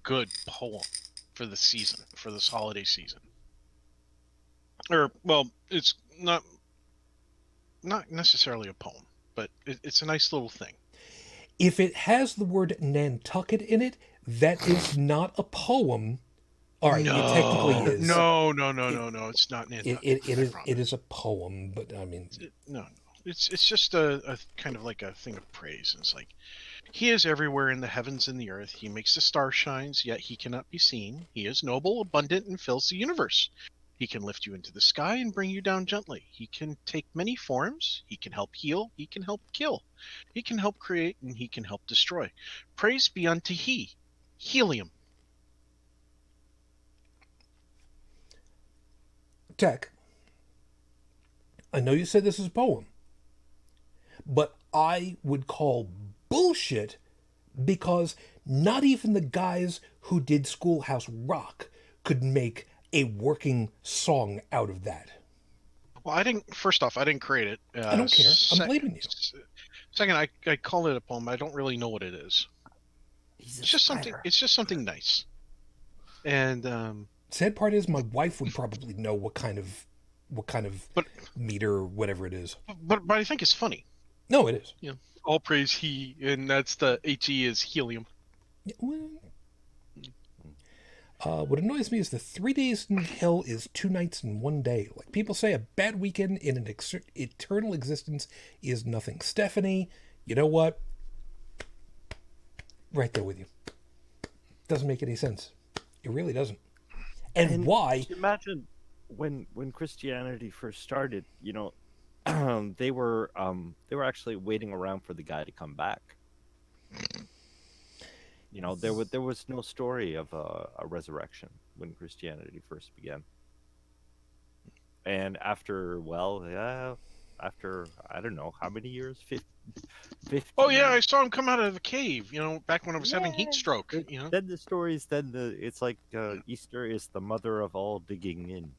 good poem for the season, for this holiday season. Or, well, it's not necessarily a poem, but it's a nice little thing. If it has the word Nantucket in it, that is not a poem. All right, it technically No, is. no. It's not Nantucket. I promise. It is a poem, but I mean, No. It's just a kind of like a thing of praise. It's like, he is everywhere in the heavens and the earth. He makes the star shines, yet he cannot be seen. He is noble, abundant, and fills the universe. He can lift you into the sky and bring you down gently. He can take many forms. He can help heal. He can help kill. He can help create, and he can help destroy. Praise be unto he, Helium. Tech, I know you said this is a poem, but I would call bullshit because not even the guys who did Schoolhouse Rock could make a working song out of that. Well, I didn't. First off, I didn't create it. I don't care. I'm blaming you. Second, I call it a poem. I don't really know what it is. It's just something. It's just something nice. And sad part is, my wife would probably know what kind of meter or whatever it is. But I think it's funny. No, it is. Yeah. All praise he, and that's the he is helium. Yeah, what annoys me is the 3 days in hell is 2 nights and 1 day. Like people say, a bad weekend in an eternal existence is nothing. Stephanie, you know what? Right there with you. Doesn't make any sense. It really doesn't. And why? Imagine when Christianity first started, they were actually waiting around for the guy to come back. There was no story of a resurrection when Christianity first began. And after I don't know how many years, 50. Oh yeah, I saw him come out of a cave. Back when I was having heat stroke. Then the stories, it's like Easter is the mother of all digging in.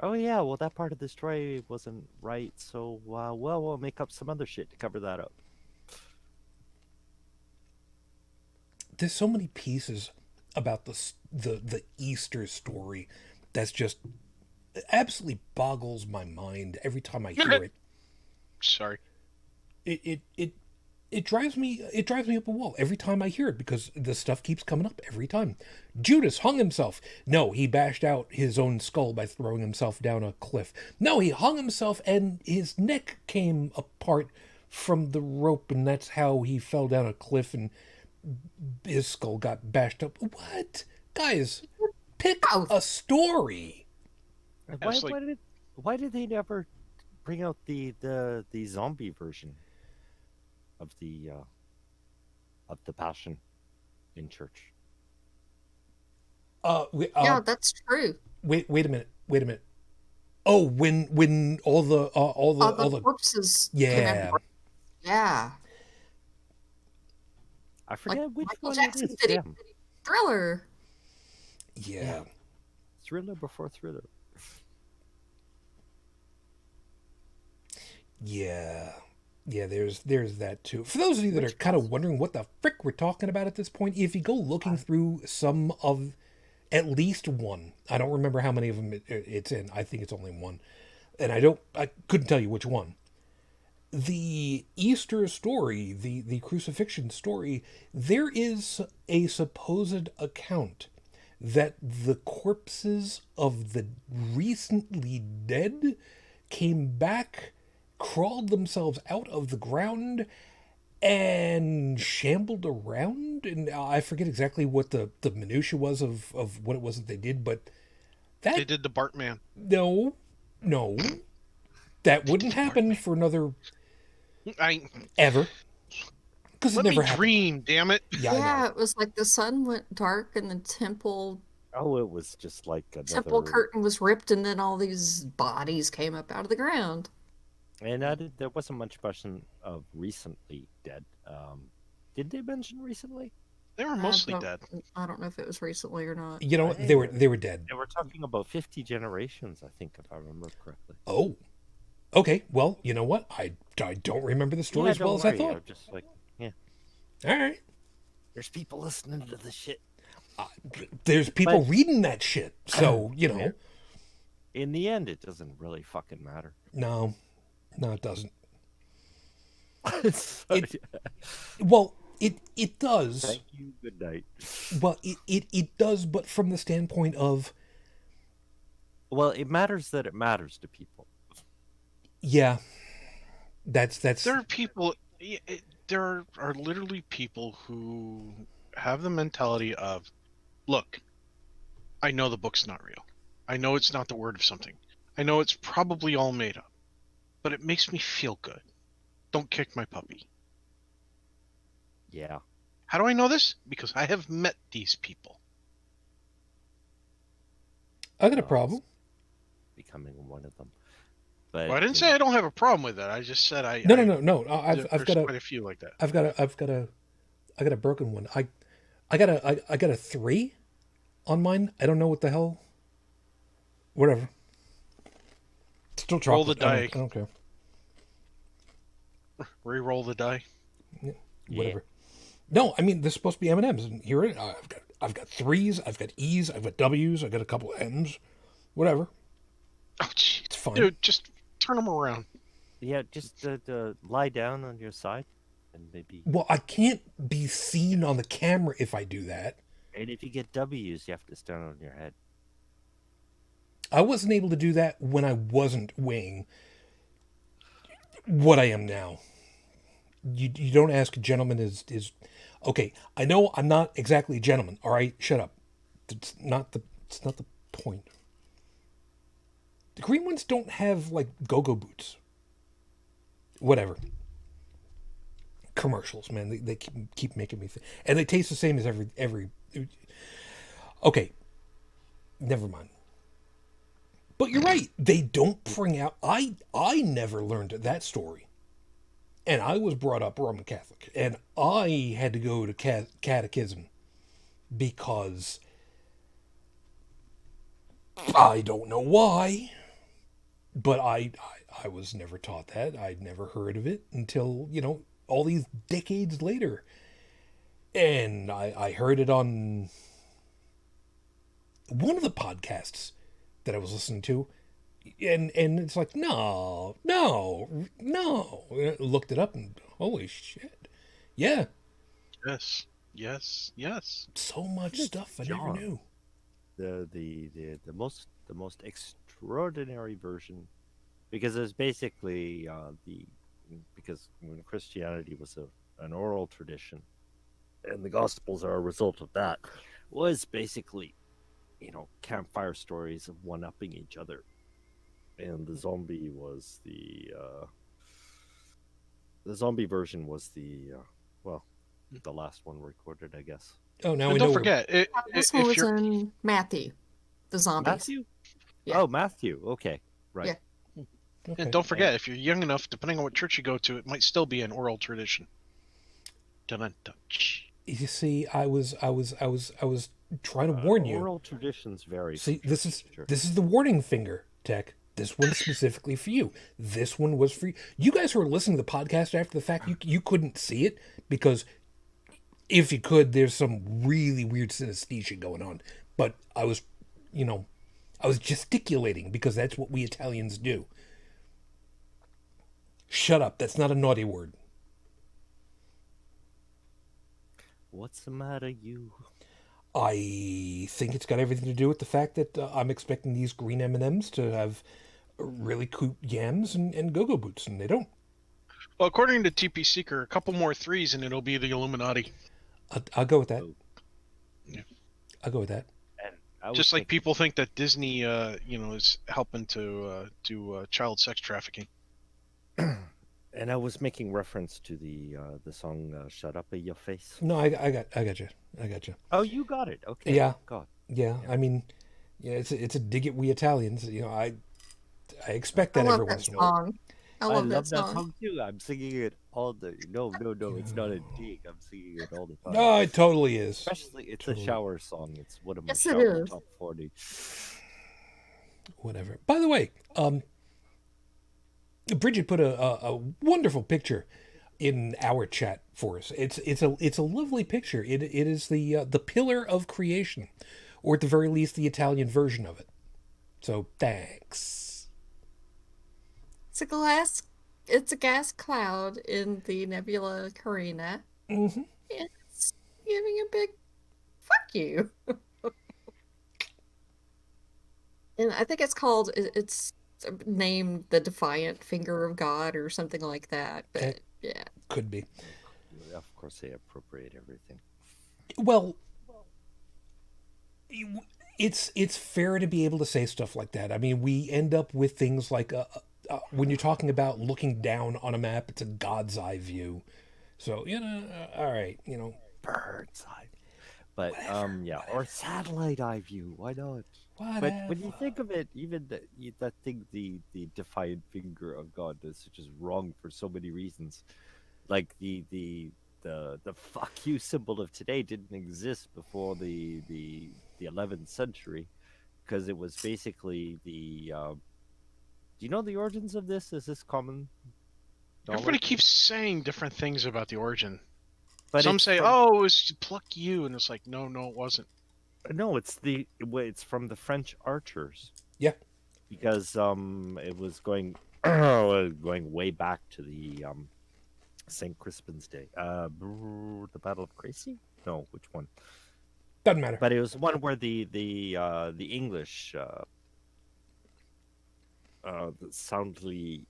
Oh yeah, well that part of the story wasn't right, so we'll make up some other shit to cover that up. There's so many pieces about the Easter story that's just absolutely boggles my mind every time I hear it. Sorry. It drives me up a wall every time I hear it because the stuff keeps coming up every time. Judas hung himself. No, he bashed out his own skull by throwing himself down a cliff. No, he hung himself and his neck came apart from the rope, and that's how he fell down a cliff and his skull got bashed up. What? Guys, pick a story. Why did they never bring out the zombie version of the Passion in church? Yeah, that's true. Wait a minute. Oh, when all the corpses. Yeah. Yeah. I forget which Michael one Jackson it is. did it. Damn. Thriller. Yeah. Thriller before Thriller. Yeah. Yeah, there's that too. For those of you that are kind of wondering what the frick we're talking about at this point, if you go looking through some of at least one, I don't remember how many of them it's in. I think it's only one. And I couldn't tell you which one. The Easter story, the crucifixion story, there is a supposed account that the corpses of the recently dead came back, crawled themselves out of the ground, and shambled around. And I forget exactly what the minutia was of what it was that they did, but they did the Bartman. No, that wouldn't happen for another ever. Because it never happened. Dream, damn it. Yeah, it was like the sun went dark and the temple. Oh, it was just like another temple curtain was ripped, and then all these bodies came up out of the ground. And there wasn't much mention of recently dead. Did they mention recently? They were mostly dead. I don't know if it was recently or not. You know, they were dead. They were talking about 50 generations, I think, if I remember correctly. Oh, okay. Well, you know what? I don't remember the story as well as I thought. I'm just like, yeah. All right. There's people listening to this shit. There's people reading that shit. So, you know. In the end, it doesn't really fucking matter. No, it doesn't. It well, it does. Thank you. Good night. Well, it does, but from the standpoint of Well, it matters that it matters to people. yeah, that's There are people. There are literally people who have the mentality of, look, I know the book's not real. I know it's not the word of something. I know it's probably all made up, but it makes me feel good. Don't kick my puppy. Yeah. How do I know this? Because I have met these people. I got a Well, problem. Becoming one of them. But Well, I didn't say I don't have a problem with that. I just said No. I've there's got quite a few like that. I got a broken one. I got a 3 on mine. I don't know what the hell. Whatever. Still Roll the chocolate. die. I don't care. Re-roll the die. Whatever. No, I mean, there's supposed to be M&Ms, and here it is. I've got 3s, I've got E's, I've got W's, I've got a couple of M's. Whatever. Oh, gee. It's fine. Dude, just turn them around. yeah, just lie down on your side and maybe. Well, I can't be seen on the camera if I do that. And if you get W's, you have to stand on your head. I wasn't able to do that when I wasn't weighing what I am now. You don't ask a gentleman is okay. I know I'm not exactly a gentleman. All right, shut up. It's not the point. The green ones don't have like go-go boots. Whatever. Commercials, man. They keep making me and they taste the same as every. Okay, never mind. But you're right. They don't bring out. I never learned that story. And I was brought up Roman Catholic, and I had to go to catechism because I don't know why, but I was never taught that. I'd never heard of it until, all these decades later. And I heard it on one of the podcasts that I was listening to. And it's like, no. Looked it up and holy shit. Yeah. Yes. So much stuff I never knew. The most extraordinary version, because it's basically because when Christianity was an oral tradition, and the Gospels are a result of that, was basically, campfire stories of one-upping each other. And the zombie was the zombie version was the last one recorded, I guess. Oh, now And we don't know. forget, This one if was you're in Matthew, the zombies. Matthew? Yeah. Oh, Matthew. Okay, right. Yeah. Okay. and don't forget, if you're young enough, depending on what church you go to, it might still be an oral tradition. Dun-dun-dun. You see, I was trying to warn you. Oral traditions vary. See, this is Sure. the warning finger, Tech. This one's specifically for you. This one was for you. You guys who are listening to the podcast after the fact, you couldn't see it because if you could, there's some really weird synesthesia going on. But I was gesticulating because that's what we Italians do. Shut up. That's not a naughty word. What's the matter, you? I think it's got everything to do with the fact that I'm expecting these green M&Ms to have really cute yams and go-go boots, and they don't. Well, according to TP Seeker, a couple more 3s and it'll be the Illuminati. I'll go with that. Yeah. I'll go with that. And I Just like thinking, people think that Disney, is helping to do child sex trafficking. and I was making reference to the song "Shut Up in Your Face." No, I got you. Oh, you got it. Okay. Yeah. God. Yeah. I mean, it's a dig at we Italians. I expect I that love every that once in a while. song. I love that song. song too. I'm singing it all the. No, it's not a dig. I'm singing it all the time. No, it totally is. Especially, it's Totally. a shower song. It's one of my Yes, it shower is. top 40. Whatever. By the way, Brigid put a wonderful picture in our chat for us. It's a lovely picture. It is the pillar of creation, or at the very least the Italian version of it. So thanks. It's a glass it's a gas cloud in the Nebula Carina. Mm-hmm. And it's giving a big fuck you. And I think it's named the Defiant Finger of God or something like that. But yeah. Could be. Of course, they appropriate everything. Well, it's fair to be able to say stuff like that. I mean, we end up with things like when you're talking about looking down on a map, it's a God's eye view. So all right, Bird's eye. But yeah, or satellite eye view. Why not? But when you think of it, even that thing, the defiant finger of God, is just wrong for so many reasons. Like the fuck you symbol of today didn't exist before the 11th century, because it was basically the. Do you know the origins of this? Is this common knowledge? Everybody keeps saying different things about the origin. But some say, "Oh, it was pluck you," and it's like, no, it wasn't. No, it's from the French archers. Yeah, because it was going going way back to the Saint Crispin's Day. The Battle of Crécy? No, which one? doesn't matter. But it was one where the English soundly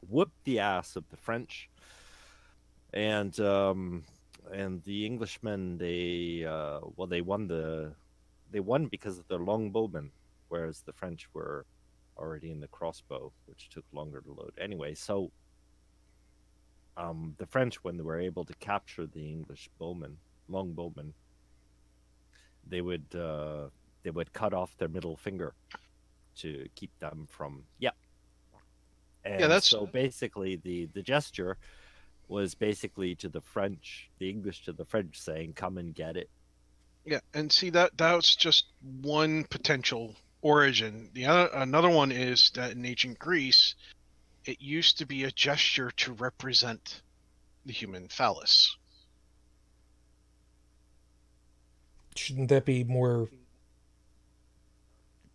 whooped the ass of the French, and the Englishmen, they won because of their longbowmen, whereas the French were already in the crossbow, which took longer to load. Anyway, so the French, when they were able to capture the English longbowmen, they would cut off their middle finger to keep them from so basically the gesture was basically to the English to the French, saying, "Come and get it." Yeah, and see that's just one potential origin. Another one is that in ancient Greece, it used to be a gesture to represent the human phallus. Shouldn't that be more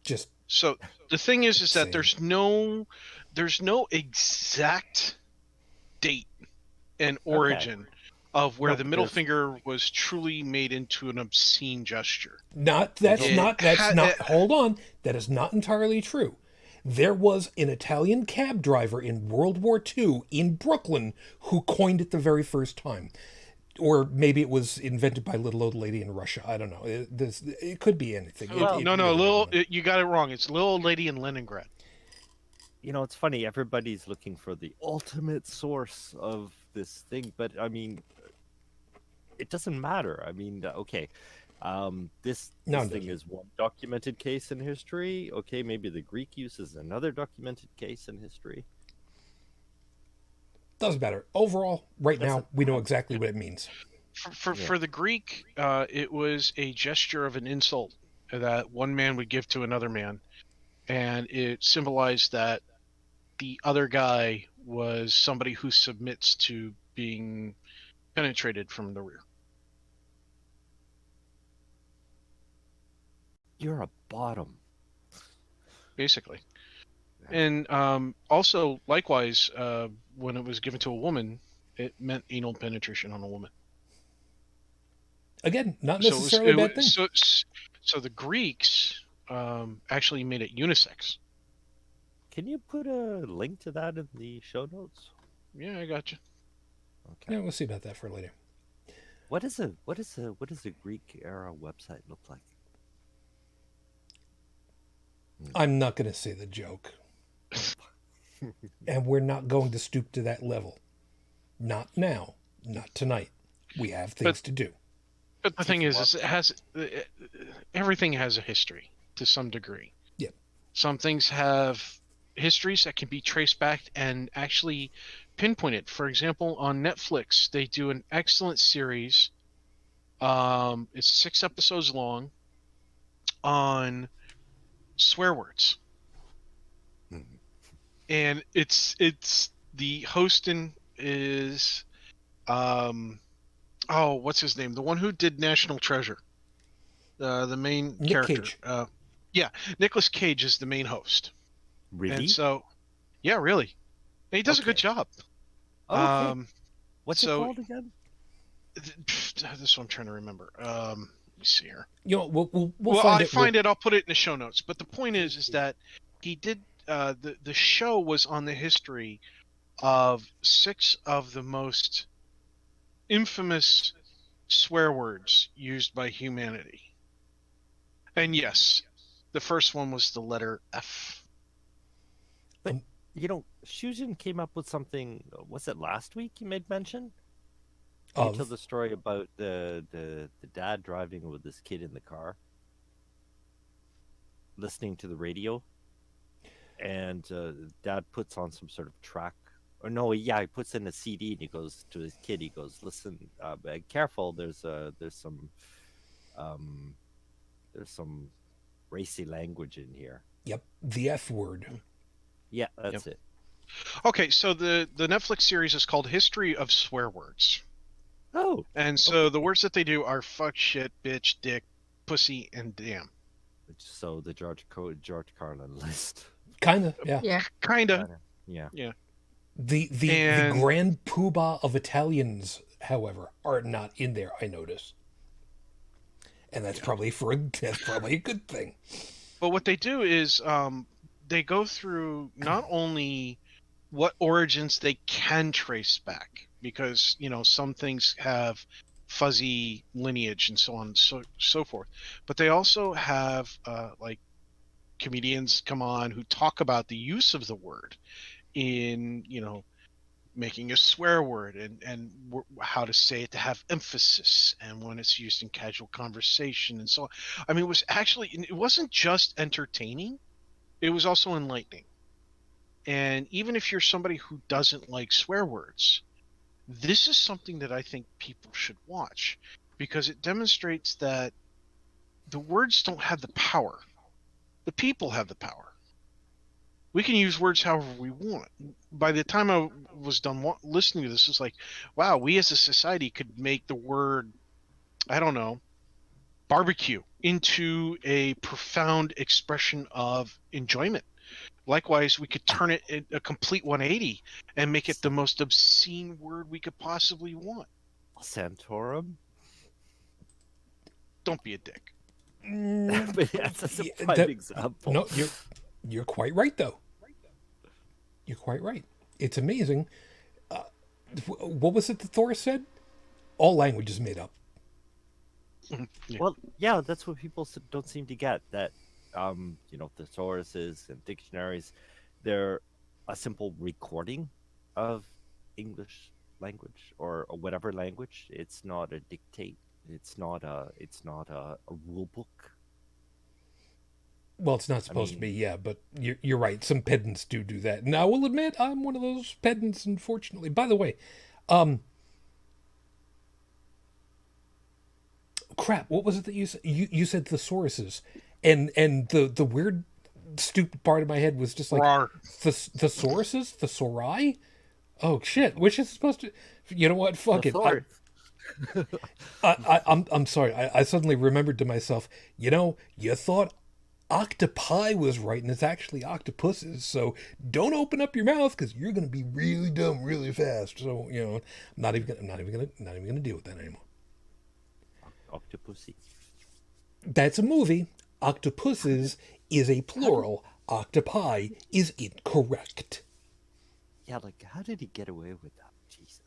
just? So the thing is that there's no exact date and origin of where the middle finger was truly made into an obscene gesture. Hold on. That is not entirely true. There was an Italian cab driver in World War II in Brooklyn who coined it the very first time. Or maybe it was invented by little old lady in Russia. I don't know. It could be anything. You got it wrong. It's little old lady in Leningrad. It's funny. Everybody's looking for the ultimate source of this thing, but I mean, it doesn't matter. I mean, okay, this thing is one documented case in history. Okay, maybe the Greek use is another documented case in history. Doesn't matter. Overall, now, we know exactly what it means. For the Greek, it was a gesture of an insult that one man would give to another man, and it symbolized that the other guy was somebody who submits to being penetrated from the rear. You're a bottom. Basically. And also, likewise, when it was given to a woman, it meant anal penetration on a woman. Again, not necessarily a bad thing. So the Greeks actually made it unisex. Can you put a link to that in the show notes? Yeah, I got you. Okay. Yeah, we'll see about that for later. What does a Greek era website look like? I'm not going to say the joke. And we're not going to stoop to that level. Not now. Not tonight. We have things to do. But the thing is everything has a history to some degree. Yeah. Some things have histories that can be traced back and actually pinpointed. For example, on Netflix, they do an excellent series. It's 6 episodes long on swear words. And it's the hosting is what's his name? The one who did National Treasure. The main character. Nicolas Cage is the main host. Really? And so, yeah, really. he does a good Okay. job. Okay. What's it so called again? this is what I'm trying to remember. Let me see here. We'll Well, find I it. find it. I'll put it in the show notes. But the point is that he did. The show was on the history of 6 of the most infamous swear words used by humanity. And yes, the first one was the letter F. But Shujin came up with something. Was it last week? You made mention. You told Of the story about the dad driving with this kid in the car, listening to the radio, and dad puts on some sort of track. Or no, yeah, he puts in a CD and he goes to his kid. He goes, "Listen, careful. There's some racy language in here." yep, the F word. Yeah, that's Yep. it. Okay, so the Netflix series is called History of Swear Words. Oh, And so the words that they do are fuck, shit, bitch, dick, pussy, and damn. so the George Carlin list. Kinda, yeah. Yeah. Kinda. Yeah. Yeah. The And grand poobah of Italians, however, are not in there. I notice, and that's probably a good thing. but what they do is they go through not only what origins they can trace back, because some things have fuzzy lineage and so on and so forth, but they also have like comedians come on who talk about the use of the word in making a swear word, and how to say it to have emphasis, and when it's used in casual conversation and so on. I mean, it wasn't just entertaining, it was also enlightening. And even if you're somebody who doesn't like swear words, this is something that I think people should watch, because it demonstrates that the words don't have the power. The people have the power. We can use words however we want. By the time I was done listening to this, it's like, wow, we as a society could make the word, I don't know, barbecue into a profound expression of enjoyment. Likewise, we could turn it in a complete 180 and make it the most obscene word we could possibly want. Santorum. Don't be a dick. But that's a Yeah, prime example. No, you're quite right though. You're quite right. It's amazing. What was it that Thor said? All language is made up. Yeah. Well, yeah, that's what people don't seem to get. That thesauruses and dictionaries, they're a simple recording of English language or whatever language. It's not a dictate. It's not a rule book. Well, it's not supposed to be, yeah, but you're right. Some pedants do that. And I will admit, I'm one of those pedants, unfortunately. By the way, crap, what was it that you said? You said thesauruses. And the weird, stupid part of my head was just like, Rawr. thesauruses? Thesauri? Oh, shit. Which is supposed to... You know what? Fuck it. I'm sorry. I suddenly remembered to myself, you thought octopi was right, and it's actually octopuses. So don't open up your mouth, because you're going to be really dumb really fast. So I'm not even gonna deal with that anymore. Octopussy. That's a movie. Octopuses is a plural. Octopi is incorrect. Yeah, like how did he get away with that? Jesus.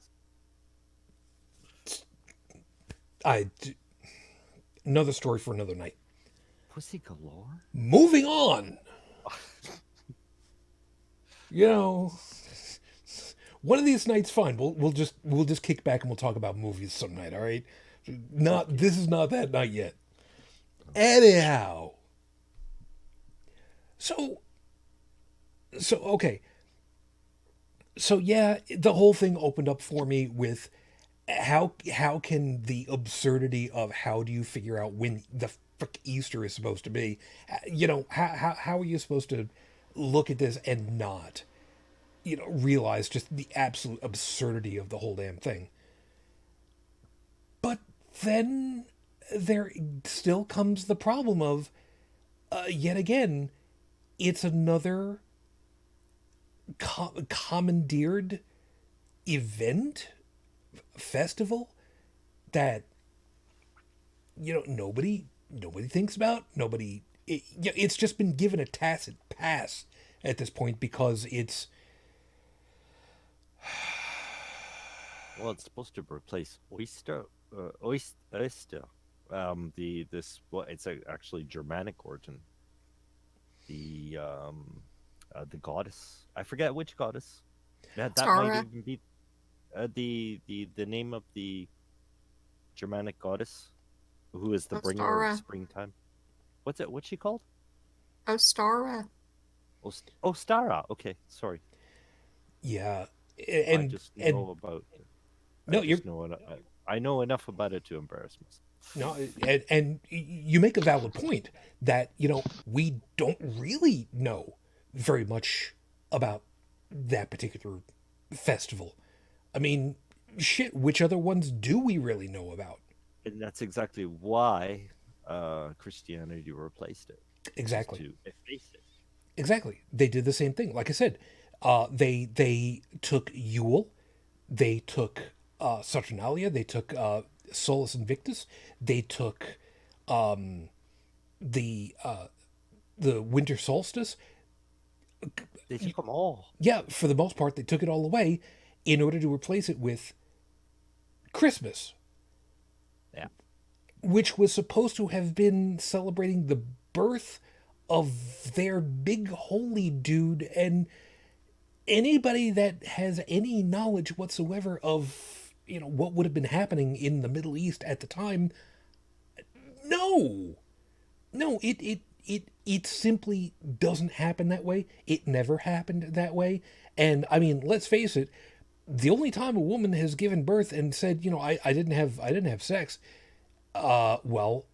Another story for another night. Pussy galore. Moving on. One of these nights, fine. We'll just kick back and we'll talk about movies some night. All right. This is not that night yet. Anyhow. So okay. So yeah, the whole thing opened up for me with how can the absurdity of how do you figure out when the frick Easter is supposed to be? How are you supposed to look at this and not realize just the absolute absurdity of the whole damn thing? But then there still comes the problem of yet again, it's another commandeered event, festival that nobody thinks about. It's just been given a tacit pass at this point because it's Well, it's supposed to replace oyster. It's actually Germanic origin. The goddess. I forget which goddess. That might Tara. even be the name of the Germanic goddess, who is the bringer of Ostara. springtime. What's she called? Ostara. Ostara. Okay, sorry. yeah, I and just and know about. I no, you're just know I know enough about it to embarrass myself. no, and you make a valid point that we don't really know very much about that particular festival. I mean, shit, which other ones do we really know about? And that's exactly why Christianity replaced it, just Exactly. to efface it. Exactly. They did the same thing. Like I said, they took Yule, they took Saturnalia, they took Solus Invictus, they took the the winter solstice. They took them all. Yeah, for the most part, they took it all away in order to replace it with Christmas, Yeah. which was supposed to have been celebrating the birth of their big holy dude. And anybody that has any knowledge whatsoever of what would have been happening in the Middle East at the time, no, no, it simply doesn't happen that way. It never happened that way. And I mean, let's face it, the only time a woman has given birth and said, I didn't have sex, well,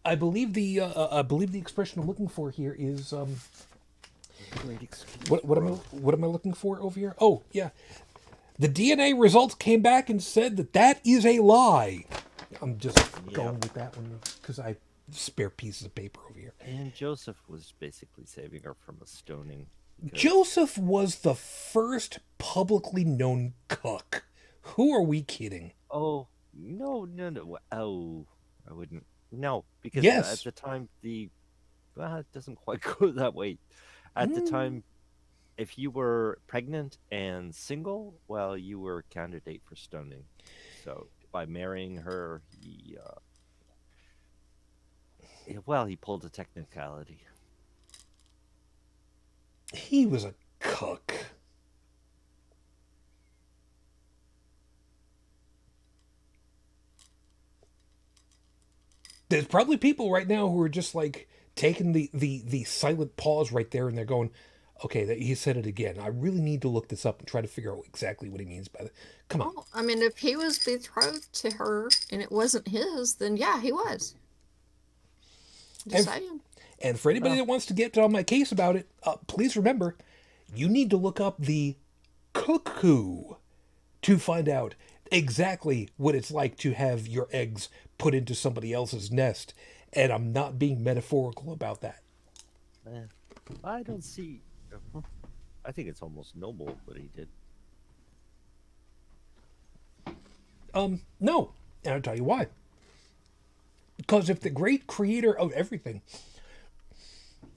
I believe the expression I'm looking for here is Great excuse. what am I looking for over here? Oh yeah, the DNA results came back and said that is a lie. I'm just going with that one because I spare pieces of paper over here. And Joseph was basically saving her from a stoning. Joseph was the first publicly known cuck. Who are we kidding? Oh no! Oh, I wouldn't. No, because Yes. at the time it doesn't quite go that way. At the time, if you were pregnant and single, well, you were a candidate for stoning. So by marrying her, he pulled a technicality. He was a cuck. There's probably people right now who are just like taking the silent pause right there and they're going, okay, he said it again. I really need to look this up and try to figure out exactly what he means by that. Come on. Well, I mean, if he was betrothed to her and it wasn't his, then yeah, he was. Just saying. And for anybody that wants to get on my case about it, please remember, you need to look up the cuckoo to find out exactly what it's like to have your eggs put into somebody else's nest. And I'm not being metaphorical about that. I don't see. I think it's almost noble what he did. No. And I'll tell you why. Because if the great creator of everything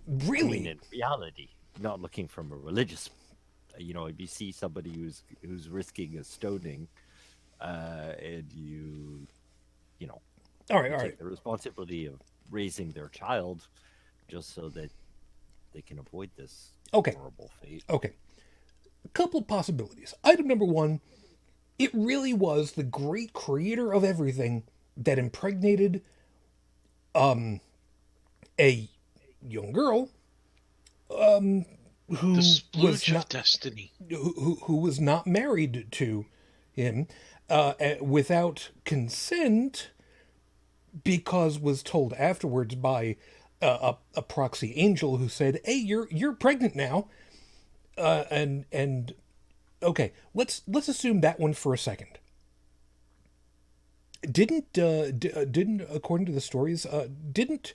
really, I mean, in reality, not looking from a religious, if you see somebody who's risking a stoning, and you all right, take the responsibility of raising their child, just so that they can avoid this horrible fate. Okay. A couple of possibilities. Item number one, it really was the great creator of everything that impregnated a young girl who The splooge was of not destiny. who was not married to him without consent, because was told afterwards by a proxy angel who said, "Hey, you're pregnant now," and okay, let's assume that one for a second. Didn't according to the stories, didn't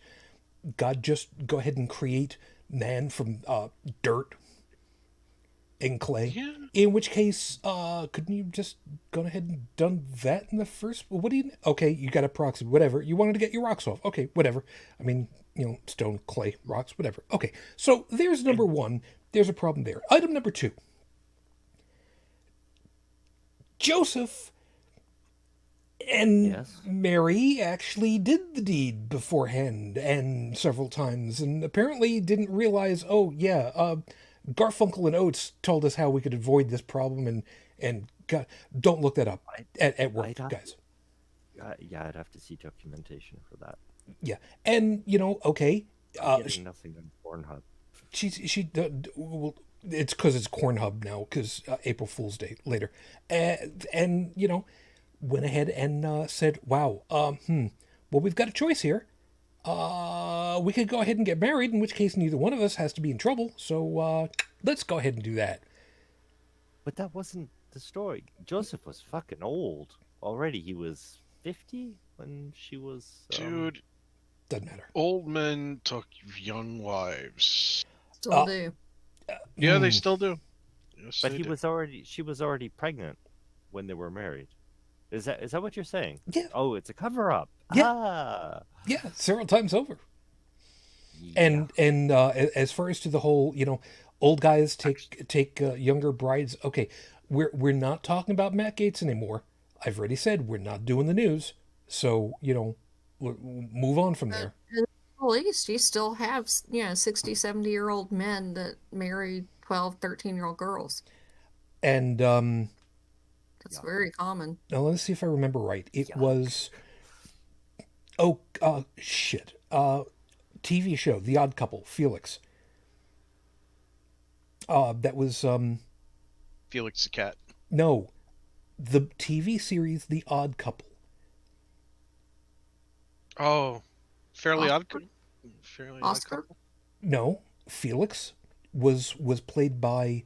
God just go ahead and create man from dirt and clay. Yeah. In which case, couldn't you just gone ahead and done that in the first? What do you? Okay, you got a proxy, whatever. You wanted to get your rocks off. Okay, whatever. I mean, stone, clay, rocks, whatever. Okay, so there's number one. There's a problem there. Item number two. Joseph and Yes. Mary actually did the deed beforehand and several times, and apparently didn't realize. Oh yeah, Garfunkel and Oates told us how we could avoid this problem, and God, don't look that up at work, I'd have guys. yeah, I'd have to see documentation for that. Yeah, and okay, I'm getting nothing on Pornhub. well, it's because it's Cornhub now, because April Fool's Day later, and went ahead and said, "Wow, well, we've got a choice here. We could go ahead and get married, in which case neither one of us has to be in trouble. So let's go ahead and do that." But that wasn't the story. Joseph was fucking old already. He was 50 when she was. Dude, Doesn't matter. old men took young wives. Still do. Yeah, they still do. Yes, But they he do. was already. She was already pregnant when they were married. Is that what you're saying? Yeah. Oh, it's a cover up. Yeah. Ah. Yeah, several times over. Yeah. And as far as to the whole, old guys take younger brides. Okay, we're not talking about Matt Gaetz anymore. I've already said we're not doing the news. So move on from there. At least you still have 60, 70-year-old men that marry 12, 13-year-old girls. And That's very common. now let's see if I remember right. It Yuck. was shit. TV show The Odd Couple, Felix. That was Felix the cat. no, the TV series The Odd Couple. Oh, Fairly Odd Oscar? Couple. Fairly Odd Oscar? Couple. No, Felix was played by.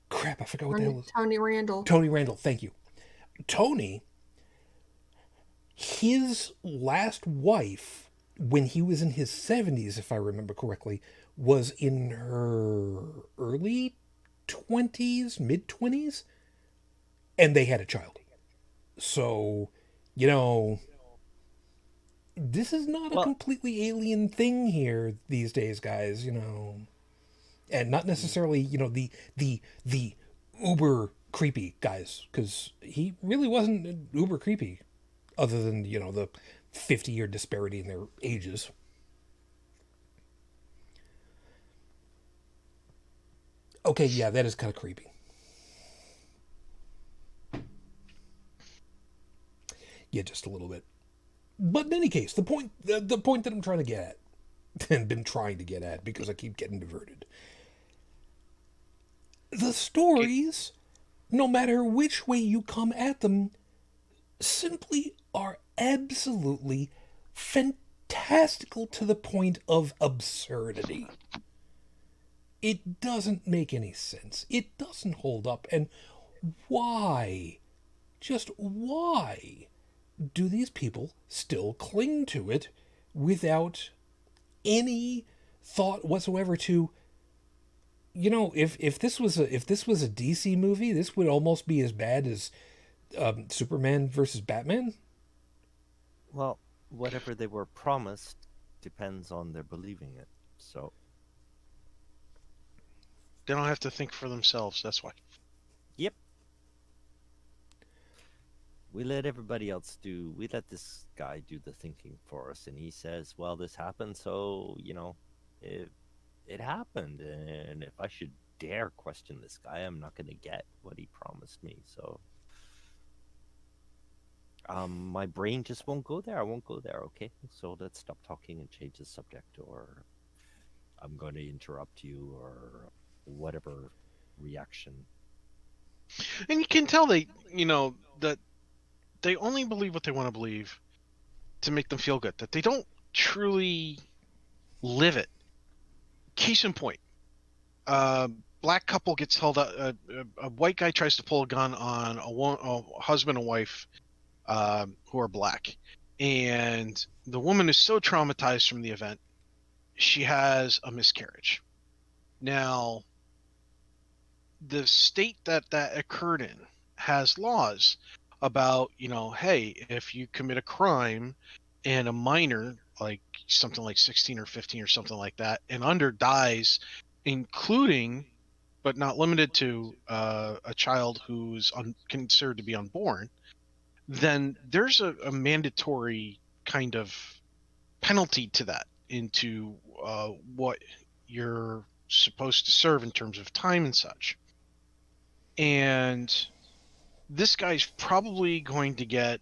Crap, I forgot what the hell it was. Tony Randall. Tony Randall, thank you. Tony, his last wife, when he was in his 70s, if I remember correctly, was in her early 20s, mid 20s, and they had a child. So, this is not a Well- completely alien thing here these days, guys, and not necessarily, the uber creepy guys, because he really wasn't uber creepy, other than the 50-year disparity in their ages. Okay, yeah, that is kind of creepy. Yeah, just a little bit. But in any case, the point that I'm trying to get at, and been trying to get at because I keep getting diverted. The stories, no matter which way you come at them, simply are absolutely fantastical to the point of absurdity. It doesn't make any sense. It doesn't hold up. And why? Just why do these people still cling to it without any thought whatsoever to, if this was a DC movie, this would almost be as bad as Superman versus Batman? Well, whatever they were promised depends on their believing it. So They don't have to think for themselves. That's why. yep. We let everybody else we let this guy do the thinking for us, and he says, well, this happened, so, it happened, and if I should dare question this guy, I'm not going to get what he promised me, so my brain just won't go there. I won't go there, okay? So let's stop talking and change the subject, or I'm going to interrupt you, or whatever reaction. And you can tell that they only believe what they want to believe to make them feel good. That they don't truly live it. Case in point, black couple gets held up. A white guy tries to pull a gun on a husband and wife who are black, and the woman is so traumatized from the event she has a miscarriage. Now, the state that occurred in has laws about, hey, if you commit a crime and a minor, like something like 16 or 15 or something like that, and under dies, including but not limited to a child who's considered to be unborn, then there's a mandatory kind of penalty to that into what you're supposed to serve in terms of time and such. And this guy's probably going to get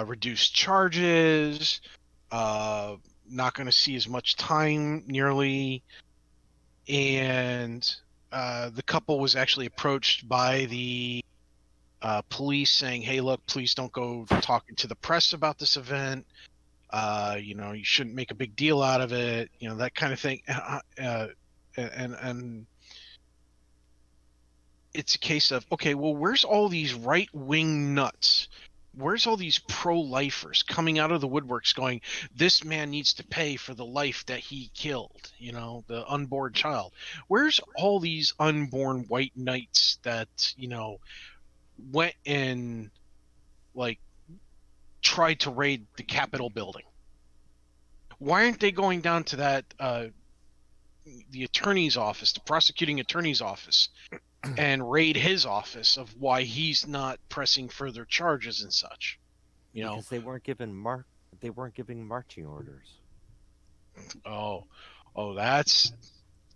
reduced charges, not going to see as much time nearly. And the couple was actually approached by the police saying, hey, look, please don't go talking to the press about this event. You shouldn't make a big deal out of it, that kind of thing. And it's a case of, okay, well, where's all these right-wing nuts? Where's all these pro-lifers coming out of the woodworks going, this man needs to pay for the life that he killed, the unborn child? Where's all these unborn white knights that, went and, like, tried to raid the Capitol building? Why aren't they going down to that, the attorney's office, the prosecuting attorney's office, and raid his office of why he's not pressing further charges and such? Because they weren't giving marching orders. Oh, that's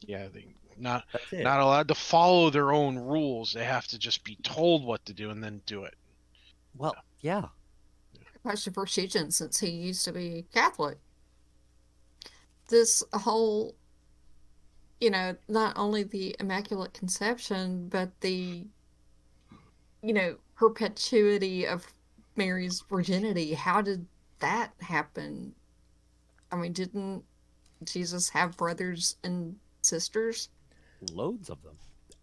they're not That's it. not allowed to follow their own rules. They have to just be told what to do and then do it. Well, yeah. Question for Shujin, since he used to be Catholic. This whole, not only the Immaculate Conception, but the, perpetuity of Mary's virginity. How did that happen? I mean, didn't Jesus have brothers and sisters? Loads of them.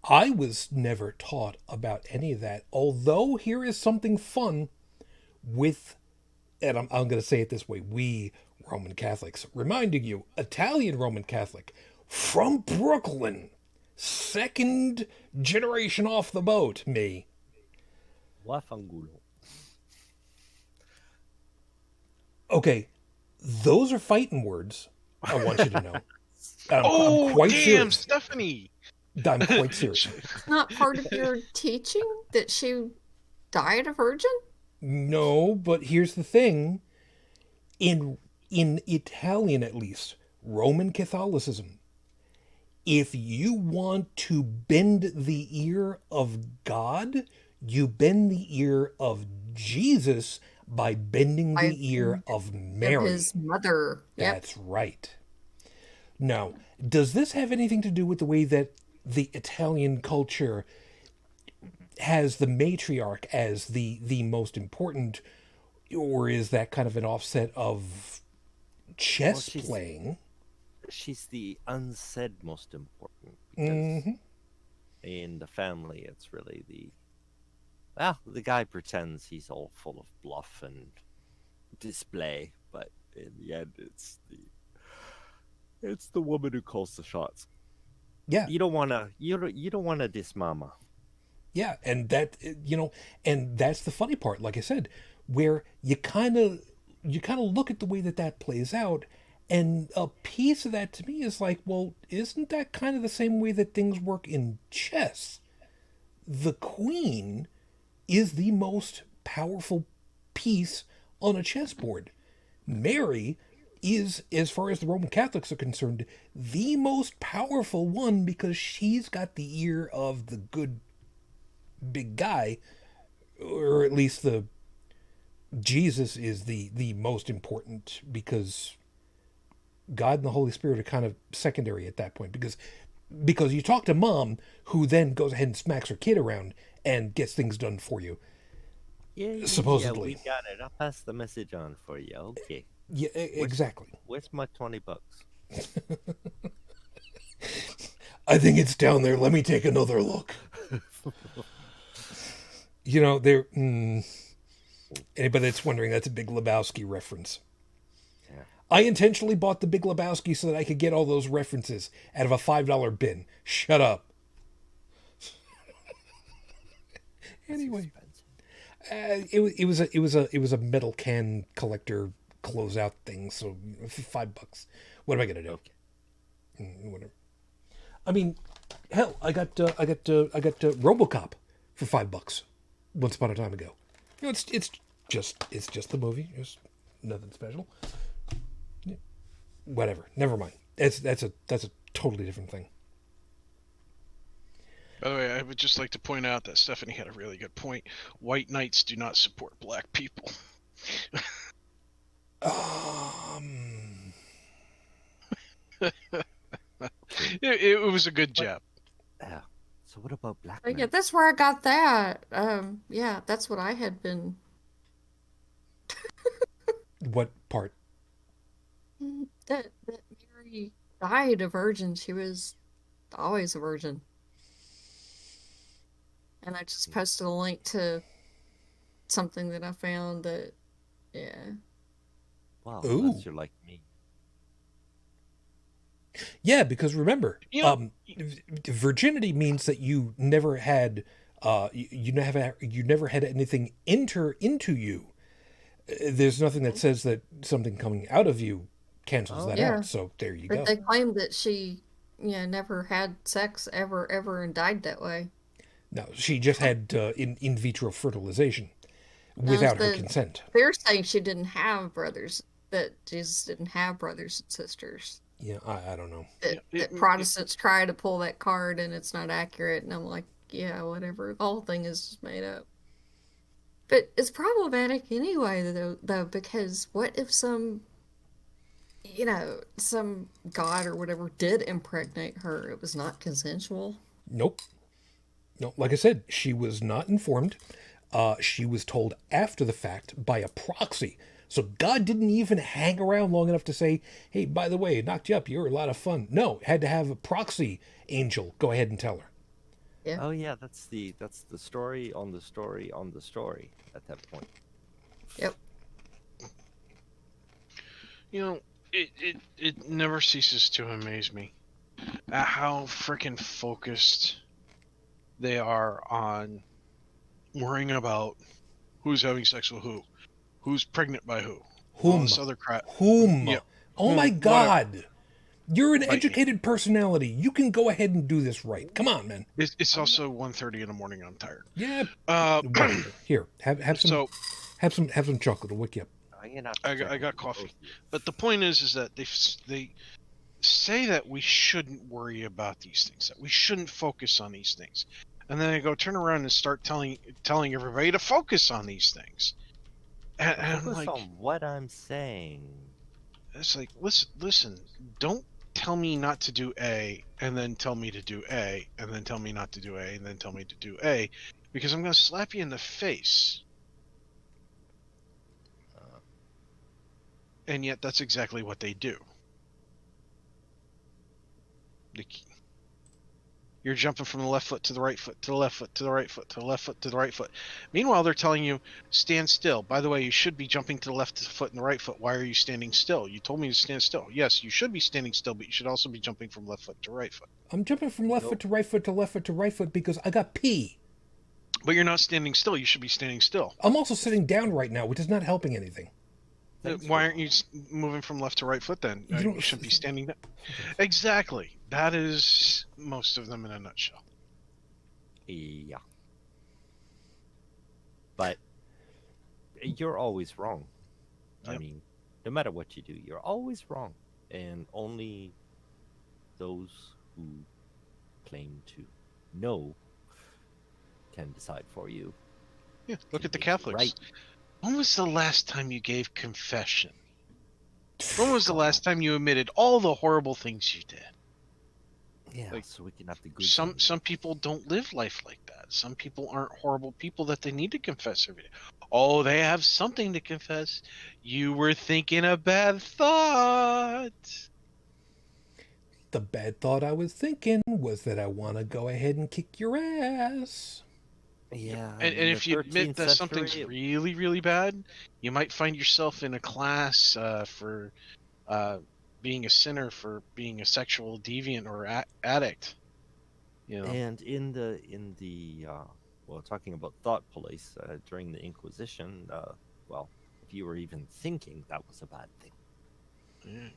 I was never taught about any of that. Although here is something fun with, and I'm going to say it this way, we Roman Catholics, reminding you, Italian Roman Catholic from Brooklyn, second generation off the boat, me. Wafangulo. Okay, those are fighting words, I want you to know. I'm quite damn, serious. Stephanie! I'm quite serious. It's not part of your teaching that she died a virgin? No, but here's the thing. In Italian, at least, Roman Catholicism, if you want to bend the ear of God, you bend the ear of Jesus by bending the ear of Mary. Of his mother. Yep. That's right. Now, does this have anything to do with the way that the Italian culture has the matriarch as the most important, or is that kind of an offset of chess playing? She's the unsaid most important, because in the family it's really the guy pretends he's all full of bluff and display, but in the end it's the woman who calls the shots. Yeah. You don't wanna diss mama. Yeah, and that, and that's the funny part, like I said, where you kind of look at the way that plays out, and a piece of that to me is like, well, isn't that kind of the same way that things work in chess? The queen is the most powerful piece on a chessboard. Mary is, as far as the Roman Catholics are concerned, the most powerful one because she's got the ear of the good big guy, or at least the Jesus is the most important, because God and the Holy Spirit are kind of secondary at that point, because you talk to mom, who then goes ahead and smacks her kid around and gets things done for you. Yeah, supposedly. we got it. I'll pass the message on for you. Okay. Yeah, exactly. Where's my $20? I think it's down there. Let me take another look. There. Anybody that's wondering, that's a Big Lebowski reference. Yeah. I intentionally bought The Big Lebowski so that I could get all those references out of a $5 bin. Shut up. That's Anyway, expensive. it was a metal can collector closeout thing. So for $5, what am I gonna do? Okay. Whatever. I mean, hell, I got RoboCop for $5 once upon a time ago. You know, it's just the movie. It's nothing special. Yeah. Whatever. Never mind. That's a totally different thing. By the way, I would just like to point out that Stephanie had a really good point. White knights do not support black people. It was a good jab. Yeah. So what about black But men? yeah, that's where I got that. Yeah, that's what I had been. What part? That Mary died a virgin. She was always a virgin. And I just posted a link to something that I found that, yeah. Well, Ooh. unless you're like me. Yeah, because remember, You know- virginity means that you never had, you never had anything enter into you. There's nothing that says that something coming out of you cancels Oh. that Yeah. out. So there you But go. they claimed that she, never had sex ever and died that way. No, she just had in vitro fertilization No, without her consent. They're saying she didn't have brothers, that Jesus didn't have brothers and sisters. Yeah, I don't know. That Protestants try to pull that card and it's not accurate, and I'm like, yeah, whatever. The whole thing is just made up. But it's problematic anyway, though, because what if some god or whatever did impregnate her? It was not consensual. Nope. No, like I said, she was not informed. She was told after the fact by a proxy. So God didn't even hang around long enough to say, hey, by the way, knocked you up. You're a lot of fun. No, had to have a proxy angel go ahead and tell her. Yeah. Oh yeah, that's the story on the story on the story at that point. Yep. It never ceases to amaze me at how freaking focused they are on worrying about who's having sex with who's pregnant by who, all Whom? this other crap. Whom? Yeah. Oh my Whom, God. You're an Bite me. educated personality. You can go ahead and do this right. Come on, man. It's also 1:30 in the morning. I'm tired. Yeah. Uh, Whatever. Here, have some so have some chocolate. It'll wake you up. I'm gonna have to I check got with coffee. both of you. But the point is that they say that we shouldn't worry about these things, that we shouldn't focus on these things, and then they go turn around and start telling everybody to focus on these things. And I'm Focus like, on what I'm saying. it's like, listen, don't tell me not to do A, and then tell me to do A, and then tell me not to do A, and then tell me to do A, because I'm going to slap you in the face. And yet that's exactly what they do. You're jumping from the left foot to the right foot, to the left foot, to the right foot, to the left foot, to the right foot. Meanwhile, they're telling you, stand still. By the way, you should be jumping to the left foot and the right foot. Why are you standing still? You told me to stand still. Yes, you should be standing still, but you should also be jumping from left foot to right foot. I'm jumping from left foot to right foot to left foot to right foot because I got pee. But you're not standing still. You should be standing still. I'm also sitting down right now, which is not helping anything. Why aren't you moving from left to right foot then? You should be standing down. Exactly. That is most of them in a nutshell. Yeah. But you're always wrong. I Yep. mean, no matter what you do, you're always wrong. And only those who claim to know can decide for you. Yeah, look at the Make it Catholics. right. When was the last time you gave confession? When was the last time you admitted all the horrible things you did? Yeah, Like, so we can have the good Some things. some people don't live life like that. Some people aren't horrible people that they need to confess every day. Oh, they have something to confess. You were thinking a bad thought. The bad thought I was thinking was that I want to go ahead and kick your ass. Yeah. And in the if you admit 13th that something's century, really, really bad, you might find yourself in a class for being a sinner for being a sexual deviant or addict. You know. And in the well, talking about thought police during the Inquisition, well, if you were even thinking, that was a bad thing. Yeah.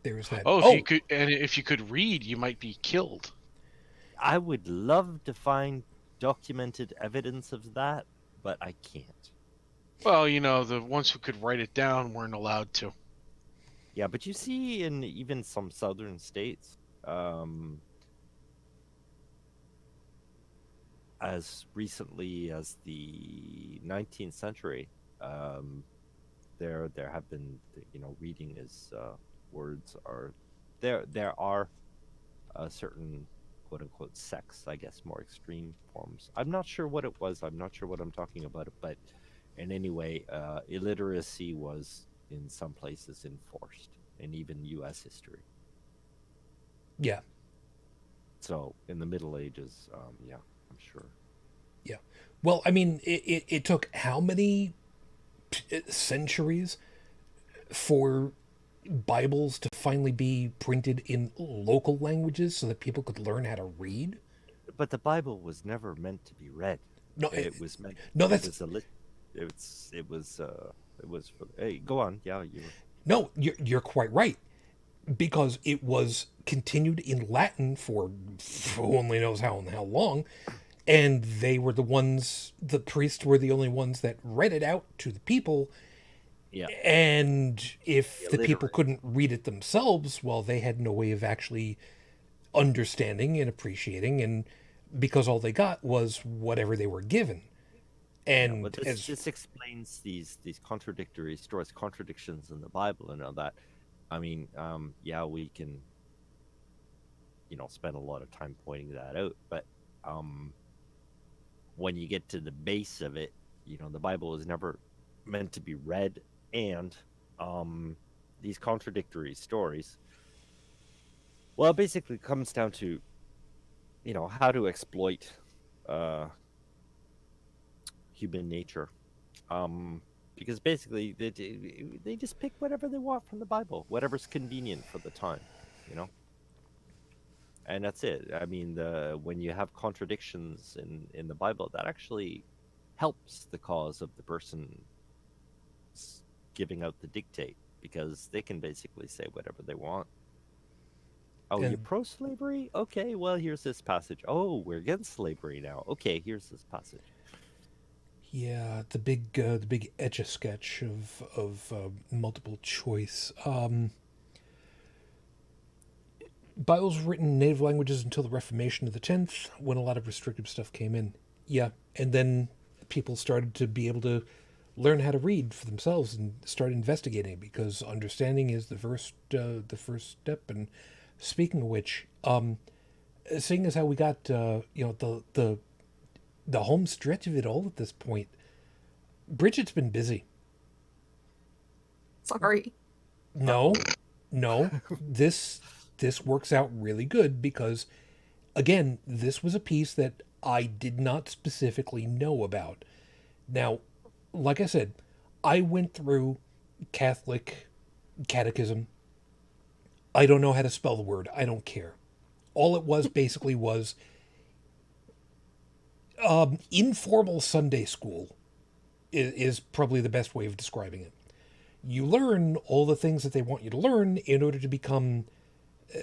There's that. Oh, Oh, if you could read, you might be killed. I would love to find documented evidence of that, but I can't. Well, you know, the ones who could write it down weren't allowed to. Yeah, but you see, in even some southern states, as recently as the 19th century, there have been, reading is words are there are certain quote unquote sects, I guess, more extreme forms. I'm not sure what it was. I'm not sure what I'm talking about, but in any way, illiteracy was in some places enforced, and even U.S. history. yeah. So in the Middle Ages, yeah, I'm sure. Yeah. Well, I mean, it took how many centuries for Bibles to finally be printed in local languages so that people could learn how to read? But the Bible was never meant to be read. No, It was meant. no, It that's was a lit. It was. It was. For, hey, go on. Yeah, you. no. You're quite right because it was continued in Latin for who only knows how and how long, and they were the ones. The priests were the only ones that read it out to the people. Yeah. And if the people Illiterate. couldn't read it themselves, well, they had no way of actually understanding and appreciating, and because all they got was whatever they were given. Yeah, but And this as this explains these contradictory stories, contradictions in the Bible, and all that. I mean, yeah, we can, spend a lot of time pointing that out, but um, when you get to the base of it, the Bible is never meant to be read, and um, these contradictory stories. Well, it basically comes down to, how to exploit uh, human nature. Because basically they just pick whatever they want from the Bible, whatever's convenient for the time, you know. And that's it. I mean, when you have contradictions in the Bible, that actually helps the cause of the person giving out the dictate, because they can basically say whatever they want. Oh, you're and pro-slavery? Okay, well, here's this passage. Oh, we're against slavery now. Okay, here's this passage. yeah, the big etch a sketch of multiple choice. Bibles were written in native languages until the Reformation of the 10th, when a lot of restrictive stuff came in. Yeah, and then people started to be able to learn how to read for themselves and start investigating, because understanding is the first step. And speaking of which, seeing as how we got the home stretch of it all at this point, Brigid's been busy. Sorry. No, no, this works out really good because, again, this was a piece that I did not specifically know about. Now, like I said, I went through Catholic catechism. I don't know how to spell the word. I don't care. All it was basically was informal Sunday school is probably the best way of describing it. You learn all the things that they want you to learn in order to become,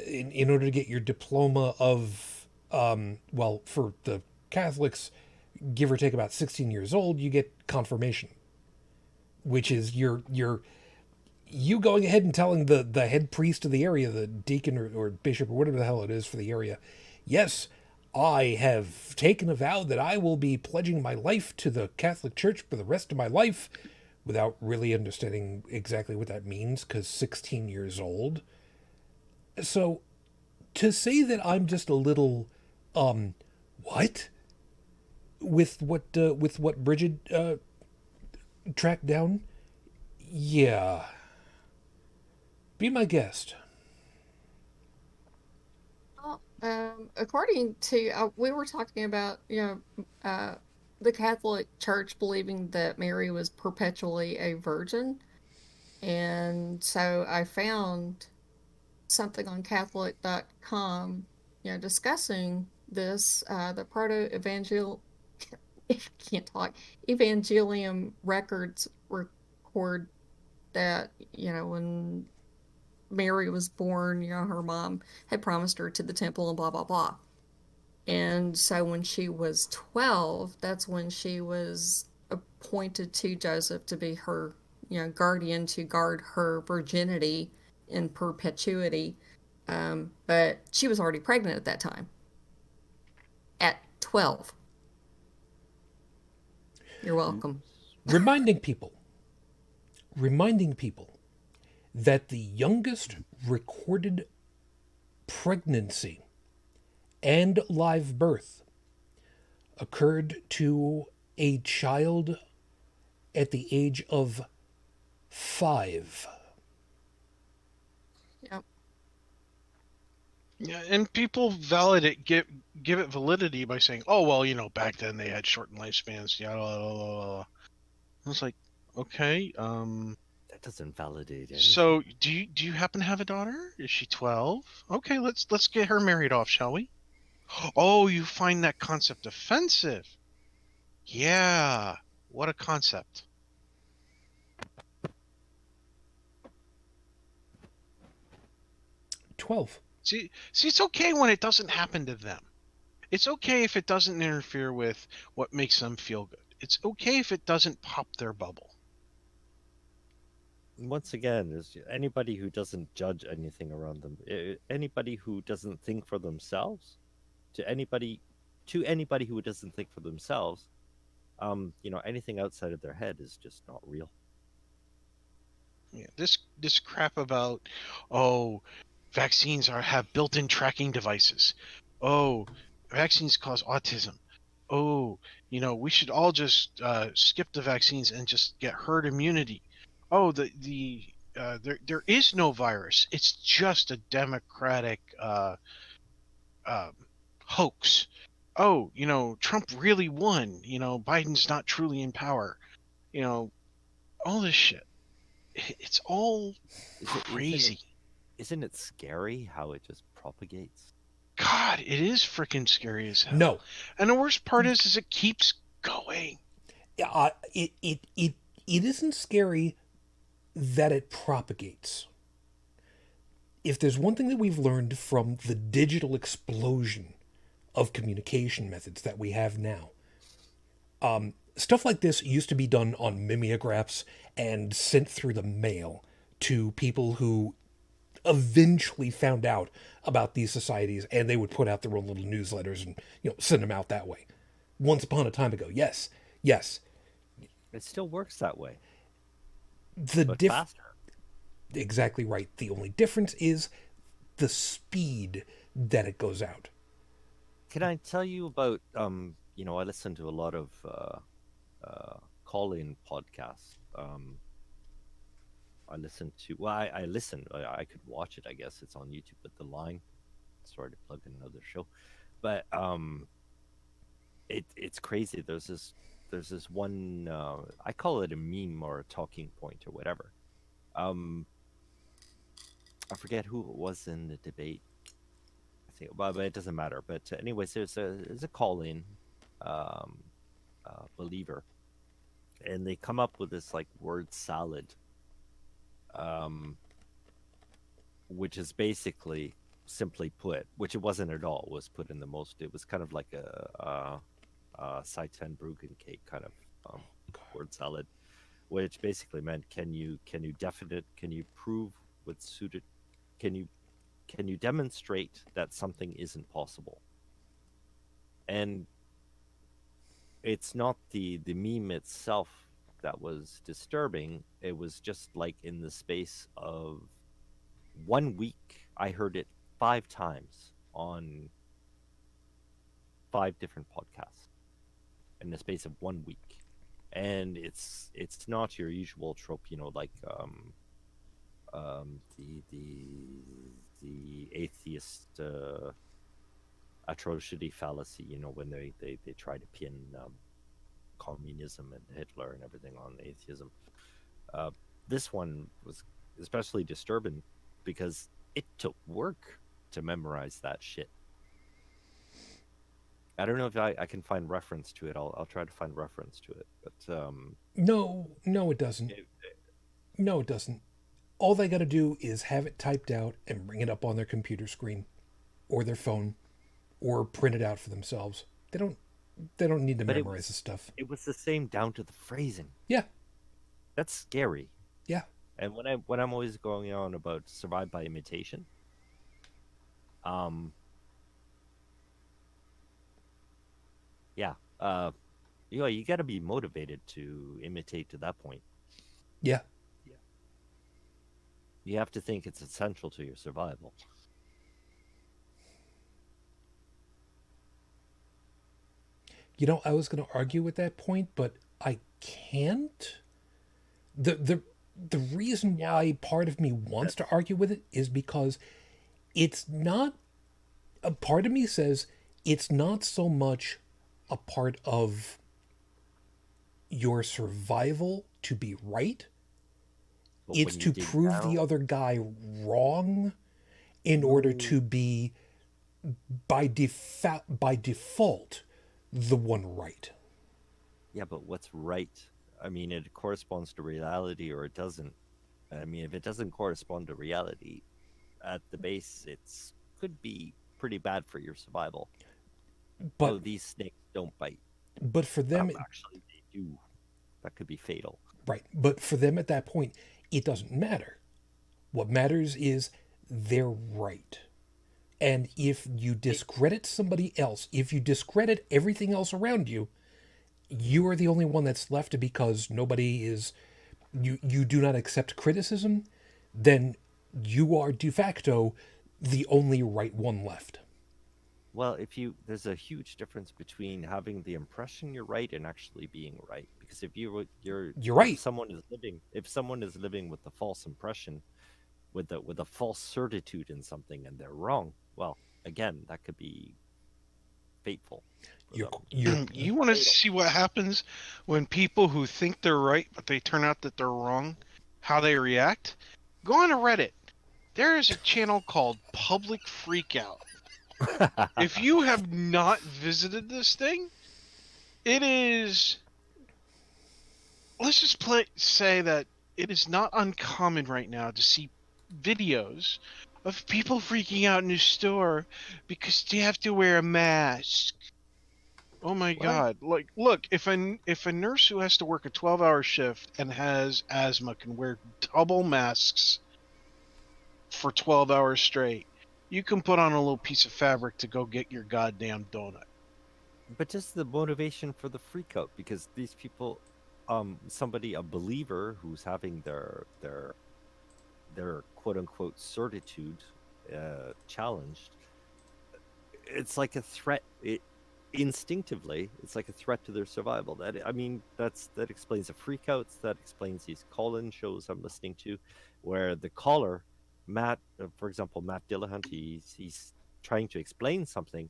in order to get your diploma of, well, for the Catholics, give or take about 16 years old, you get confirmation, which is you going ahead and telling the head priest of the area, the deacon or bishop or whatever the hell it is for the area, yes, I have taken a vow that I will be pledging my life to the Catholic Church for the rest of my life, without really understanding exactly what that means, because 16 years old. So to say that I'm just a little, what? With what Brigid tracked down? Yeah. Be my guest. Well, according to we were talking about the Catholic Church believing that Mary was perpetually a virgin. And so I found something on Catholic.com, discussing this. The proto evangel, if I can't talk, Evangelium records record that, when Mary was born, her mom had promised her to the temple and blah, blah, blah. And so when she was 12, that's when she was appointed to Joseph to be her, guardian, to guard her virginity in perpetuity. But she was already pregnant at that time, at 12. You're welcome. reminding people, reminding people that the youngest recorded pregnancy and live birth occurred to a child at the age of 5. Yep. Yeah, and people validate give it validity by saying, "Oh well, back then they had shortened lifespans." Yeah, blah, blah, blah, blah. I was like, okay. That doesn't validate anything. So do you happen to have a daughter? Is she 12? Okay, let's get her married off, shall we? Oh, you find that concept offensive? Yeah. What a concept. See, it's okay when it doesn't happen to them. It's okay if it doesn't interfere with what makes them feel good. It's okay if it doesn't pop their bubble. Once again, is anybody who doesn't judge anything around them, anybody who doesn't think for themselves, to anybody who doesn't think for themselves, anything outside of their head is just not real. Yeah, this crap about, vaccines have built-in tracking devices. Oh, vaccines cause autism. Oh, we should all just skip the vaccines and just get herd immunity. Oh, there is no virus. It's just a democratic uh, hoax. Oh, Trump really won. Biden's not truly in power. All this shit. It's all crazy. Isn't it scary how it just propagates? God, it is freaking scary as hell. No. And the worst part is it keeps going. It isn't scary that it propagates. If there's one thing that we've learned from the digital explosion of communication methods that we have now, stuff like this used to be done on mimeographs and sent through the mail to people who eventually found out about these societies, and they would put out their own little newsletters and send them out that way. Once upon a time ago, yes. It still works that way, but faster. Exactly right. The only difference is the speed that it goes out. Can I tell you about I listen to a lot of call-in podcasts. I could watch it, I guess. It's on YouTube with The Line. Sorry to plug in another show. But it's crazy. There's this one, I call it a meme or a talking point or whatever. I forget who it was in the debate. I think, well, but it doesn't matter. But anyways, there's a call-in believer, and they come up with this like word salad, which is basically, simply put, which it wasn't at all, was put in the most. It was kind of like a Seitan cake kind of word salad, which basically meant can you prove what's suited, can you demonstrate that something isn't possible? And it's not the meme itself that was disturbing. It was just like in the space of 1 week, I heard it 5 times on 5 different podcasts in the space of 1 week. And it's not your usual trope, like the atheist atrocity fallacy, when they try to pin communism and Hitler and everything on atheism. this one was especially disturbing because it took work to memorize that shit. I don't know if I can find reference to it. I'll try to find reference to it. But No, no, it doesn't. it, No, it doesn't. All they got to do is have it typed out and bring it up on their computer screen or their phone or print it out for themselves. They don't need to but memorize the stuff. it was the same down to the phrasing. Yeah. That's scary. Yeah. And when I'm always going on about survive by imitation, yeah, you got to be motivated to imitate to that point. Yeah. You have to think it's essential to your survival. I was going to argue with that point, but I can't. The reason why part of me wants to argue with it is because it's not. A part of me says it's not so much a part of your survival to be right. But It's when you to dig prove down, the other guy wrong in order to be by default the one right. yeah, but what's right? I mean, it corresponds to reality or it doesn't. I mean, if it doesn't correspond to reality, at the base, it's could be pretty bad for your survival. But Oh, these snakes don't bite. for them, Actually, they do. That could be fatal. right? But for them at that point, it doesn't matter. What matters is they're right. And if you discredit somebody else, if you discredit everything else around you, you are the only one that's left because nobody is you do not accept criticism, then you are de facto the only right one left. Well, there's a huge difference between having the impression you're right and actually being right. Because You're if right. someone is living with the false impression, with a false certitude in something, and they're wrong, well, again, that could be fateful. You're You want to see what happens when people who think they're right but they turn out that they're wrong, how they react? Go on to Reddit. There is a channel called Public Freakout. If you have not visited this thing, it is. Let's just say that it is not uncommon right now to see videos of people freaking out in a store because they have to wear a mask. Oh my What? God! Like, look, if a nurse who has to work a 12-hour shift and has asthma can wear double masks for 12 hours straight, you can put on a little piece of fabric to go get your goddamn donut. But just the motivation for the freak out, because these people, a believer who's having their quote unquote certitude challenged, it's like a threat. Instinctively, it's like a threat to their survival. That explains the freakouts. That explains these call-in shows I'm listening to, where the caller, Matt, for example, Matt Dillahunt, he's trying to explain something,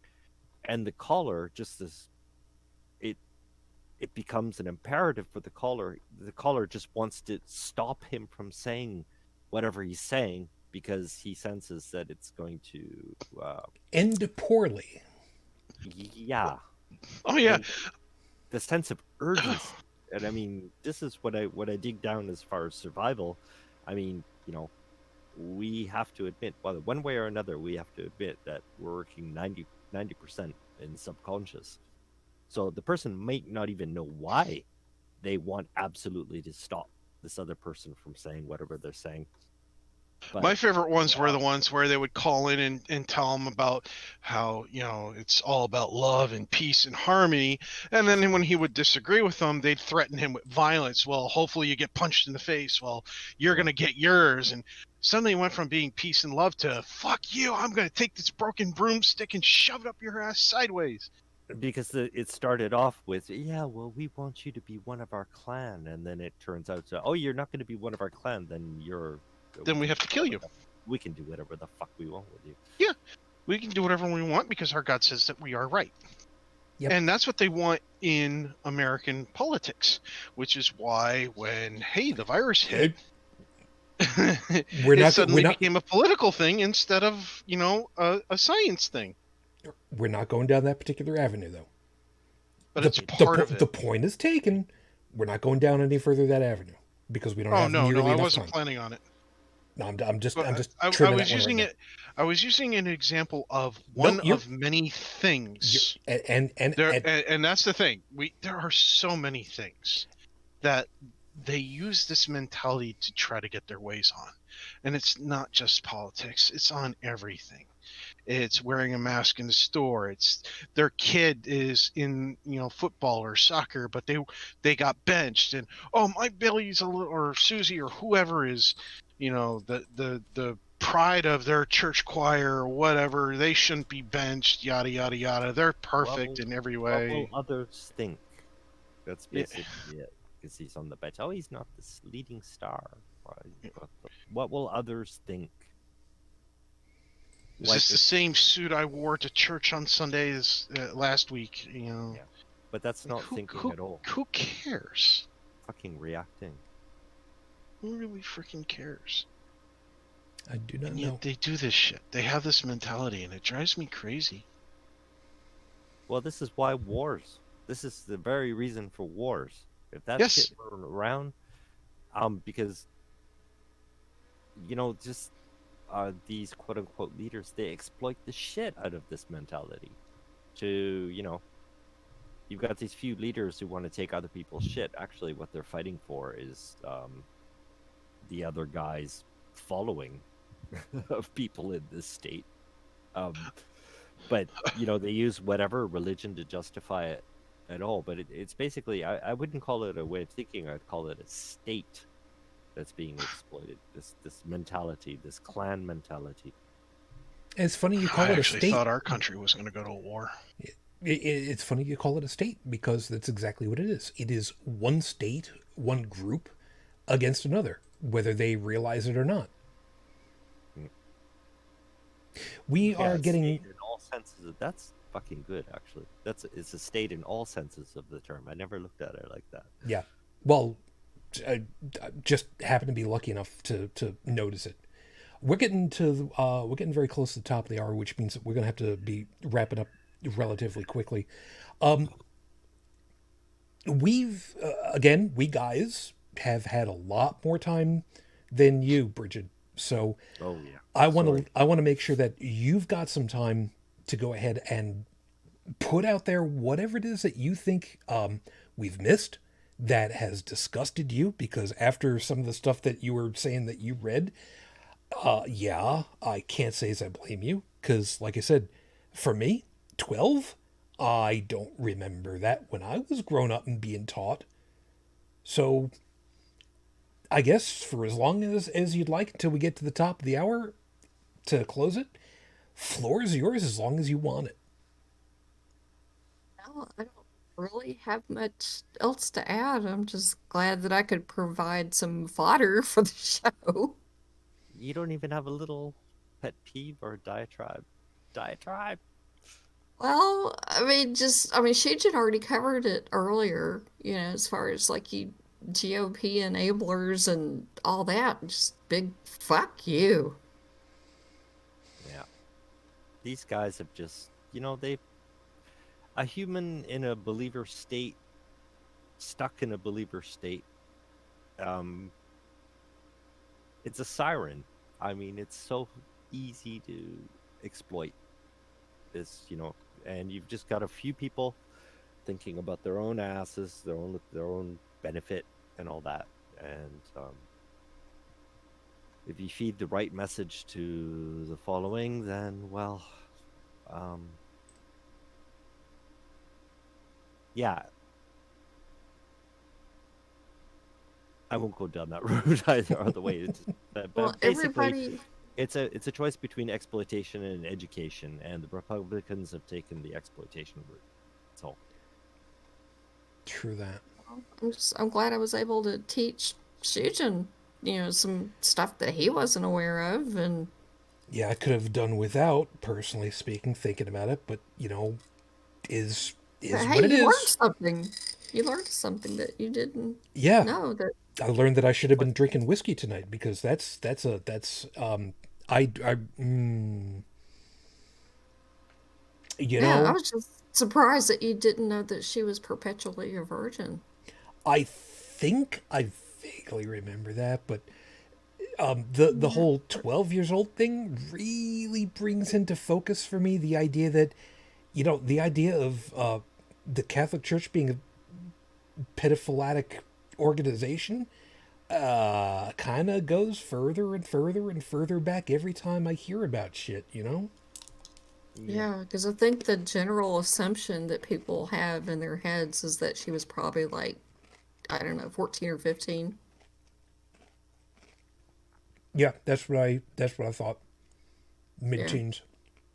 and the caller just as it becomes an imperative for the caller. The caller just wants to stop him from saying whatever he's saying because he senses that it's going to end poorly. yeah. Oh yeah. And the sense of urgency. And I mean, this is what I dig down as far as survival. I mean, we have to admit, whether one way or another, we have to admit that we're working 90% in subconscious. So the person might not even know why they want absolutely to stop this other person from saying whatever they're saying. But my favorite ones were the ones where they would call in and tell them about how, it's all about love and peace and harmony. And then when he would disagree with them, they'd threaten him with violence. Well, hopefully you get punched in the face. Well, you're going to get yours. And suddenly it went from being peace and love to, fuck you, I'm going to take this broken broomstick and shove it up your ass sideways. because it started off with, yeah, well, we want you to be one of our clan. And then it turns out, oh, you're not going to be one of our clan. Then we have to kill you. We can do whatever the fuck we want with you. Yeah, we can do whatever we want because our God says that we are right. Yep. And that's what they want in American politics, which is why when, the virus hit, We're it not suddenly became a political thing instead of, a science thing. we're not going down that particular avenue, though. But it's part of it. The point is taken. We're not going down any further that avenue because we don't Oh have no, nearly I enough wasn't time. planning on it. No, I'm just But I trimming was that one right using now. it. I was using an example of No, one of many things. And that's the thing. There are so many things that they use this mentality to try to get their ways on, and it's not just politics. It's on everything. It's wearing a mask in the store. It's their kid is in football or soccer, but they got benched, and oh, my Billy's a little, or Susie or whoever is, the pride of their church choir or whatever. They shouldn't be benched. Yada yada yada. They're perfect in every What way. will others think? That's Yeah. basically it. Because he's on the bench. Oh, he's not this leading star. What will others think? Is this the same suit I wore to church on Sundays last week? Yeah. But that's not thinking at all. Who cares? Fucking reacting. Who really freaking cares? I do not and know. Yet they do this shit. They have this mentality, and it drives me crazy. Well, this is why wars. This is the very reason for wars. If that shit were around, because just these quote unquote leaders, they exploit the shit out of this mentality. You've got these few leaders who want to take other people's shit. Actually, what they're fighting for is the other guys following of people in this state. But they use whatever religion to justify it at all. But it's basically, I wouldn't call it a way of thinking. I'd call it a state that's being exploited. This mentality, this clan mentality. It's funny you call it a state. I actually thought our country was going to go to war. It's funny you call it a state because that's exactly what it is. It is one state, one group against another, whether they realize it or not. We are getting in all senses. That's fucking good, actually. It's a state in all senses of the term. I never looked at it like that. Yeah. Well, I just happen to be lucky enough to notice it. We're getting very close to the top of the hour, which means that we're going to have to be wrapping up relatively quickly. We guys have had a lot more time than you, Brigid. So I want to make sure that you've got some time to go ahead and put out there whatever it is that you think we've missed that has disgusted you, because after some of the stuff that you were saying that you read, I can't say as I blame you, because like I said, for me, 12, I don't remember that when I was grown up and being taught. So I guess for as long as you'd like until we get to the top of the hour to close it, floor is yours as long as you want it. Well, I don't really have much else to add. I'm just glad that I could provide some fodder for the show. You don't even have a little pet peeve or diatribe? Well, Shujin already covered it earlier, as far as like GOP enablers and all that. Just big fuck you. Yeah. These guys have just, a human in a believer state, stuck in a believer state, it's a siren. I mean, it's so easy to exploit this, and you've just got a few people thinking about their own asses, their own benefit and all that. And if you feed the right message to the following, then I won't go down that route either way. But basically, it's a choice between exploitation and education, and the Republicans have taken the exploitation route. That's all. True that. I'm glad I was able to teach Shujin, some stuff that he wasn't aware of, and I could have done without, personally speaking, thinking about it, but is what it is. Learned something. You learned something that you didn't know that I learned that I should have been drinking whiskey tonight because you Yeah, I know, was just surprised that you didn't know that she was perpetually a virgin. I think I vaguely remember that, but the Yeah. whole 12 years old thing really brings into focus for me the idea that, the idea of the Catholic Church being a pedophilatic organization kind of goes further and further and further back every time I hear about shit, you know? Yeah. Yeah, because I think the general assumption that people have in their heads is that she was probably like, I don't know, 14 or 15. Yeah, that's what I thought. Yeah, Mid-teens,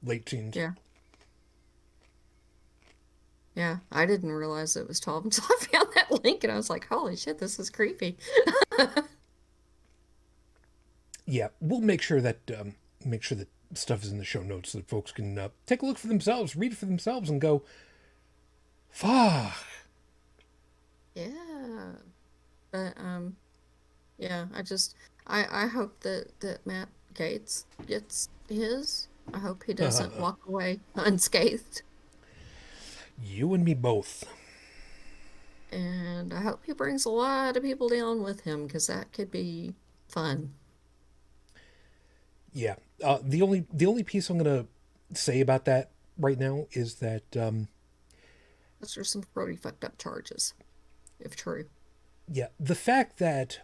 late teens. yeah, yeah. I didn't realize it was 12 until I found that link and I was like, holy shit, this is creepy. Yeah, we'll make sure that stuff is in the show notes so that folks can take a look for themselves, read it for themselves, and go, fuck. Yeah. But yeah, I hope that Matt Gates gets his. I hope he doesn't walk away unscathed. You and me both. And I hope he brings a lot of people down with him because that could be fun. Yeah. The only piece I'm gonna say about that right now is that Those are some pretty fucked up charges, if true. yeah, the fact that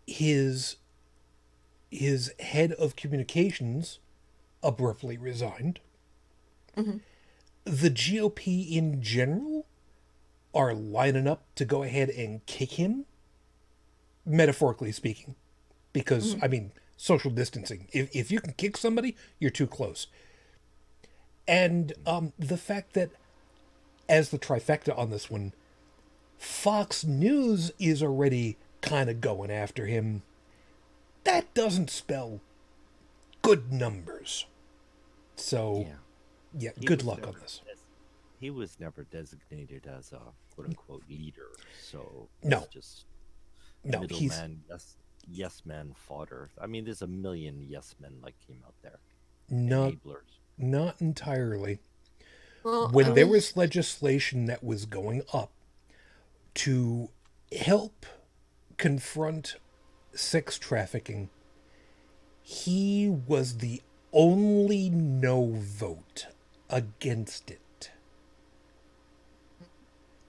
his his head of communications abruptly resigned, Hmm. the GOP in general are lining up to go ahead and kick him, metaphorically speaking, because Hmm. I mean social distancing. If you can kick somebody, you're too close. And the fact that as the trifecta on this one, Fox News is already kind of going after him. That doesn't spell good numbers. So, Yeah. yeah, He good was luck on never this. he was never designated as a quote unquote leader, so he's No, just no, he's middleman, yes man fodder. I mean, there's a million yes men like him out there, not enablers. not entirely. Well, When at there was least, legislation that was going up to help confront sex trafficking, he was the only no vote against it.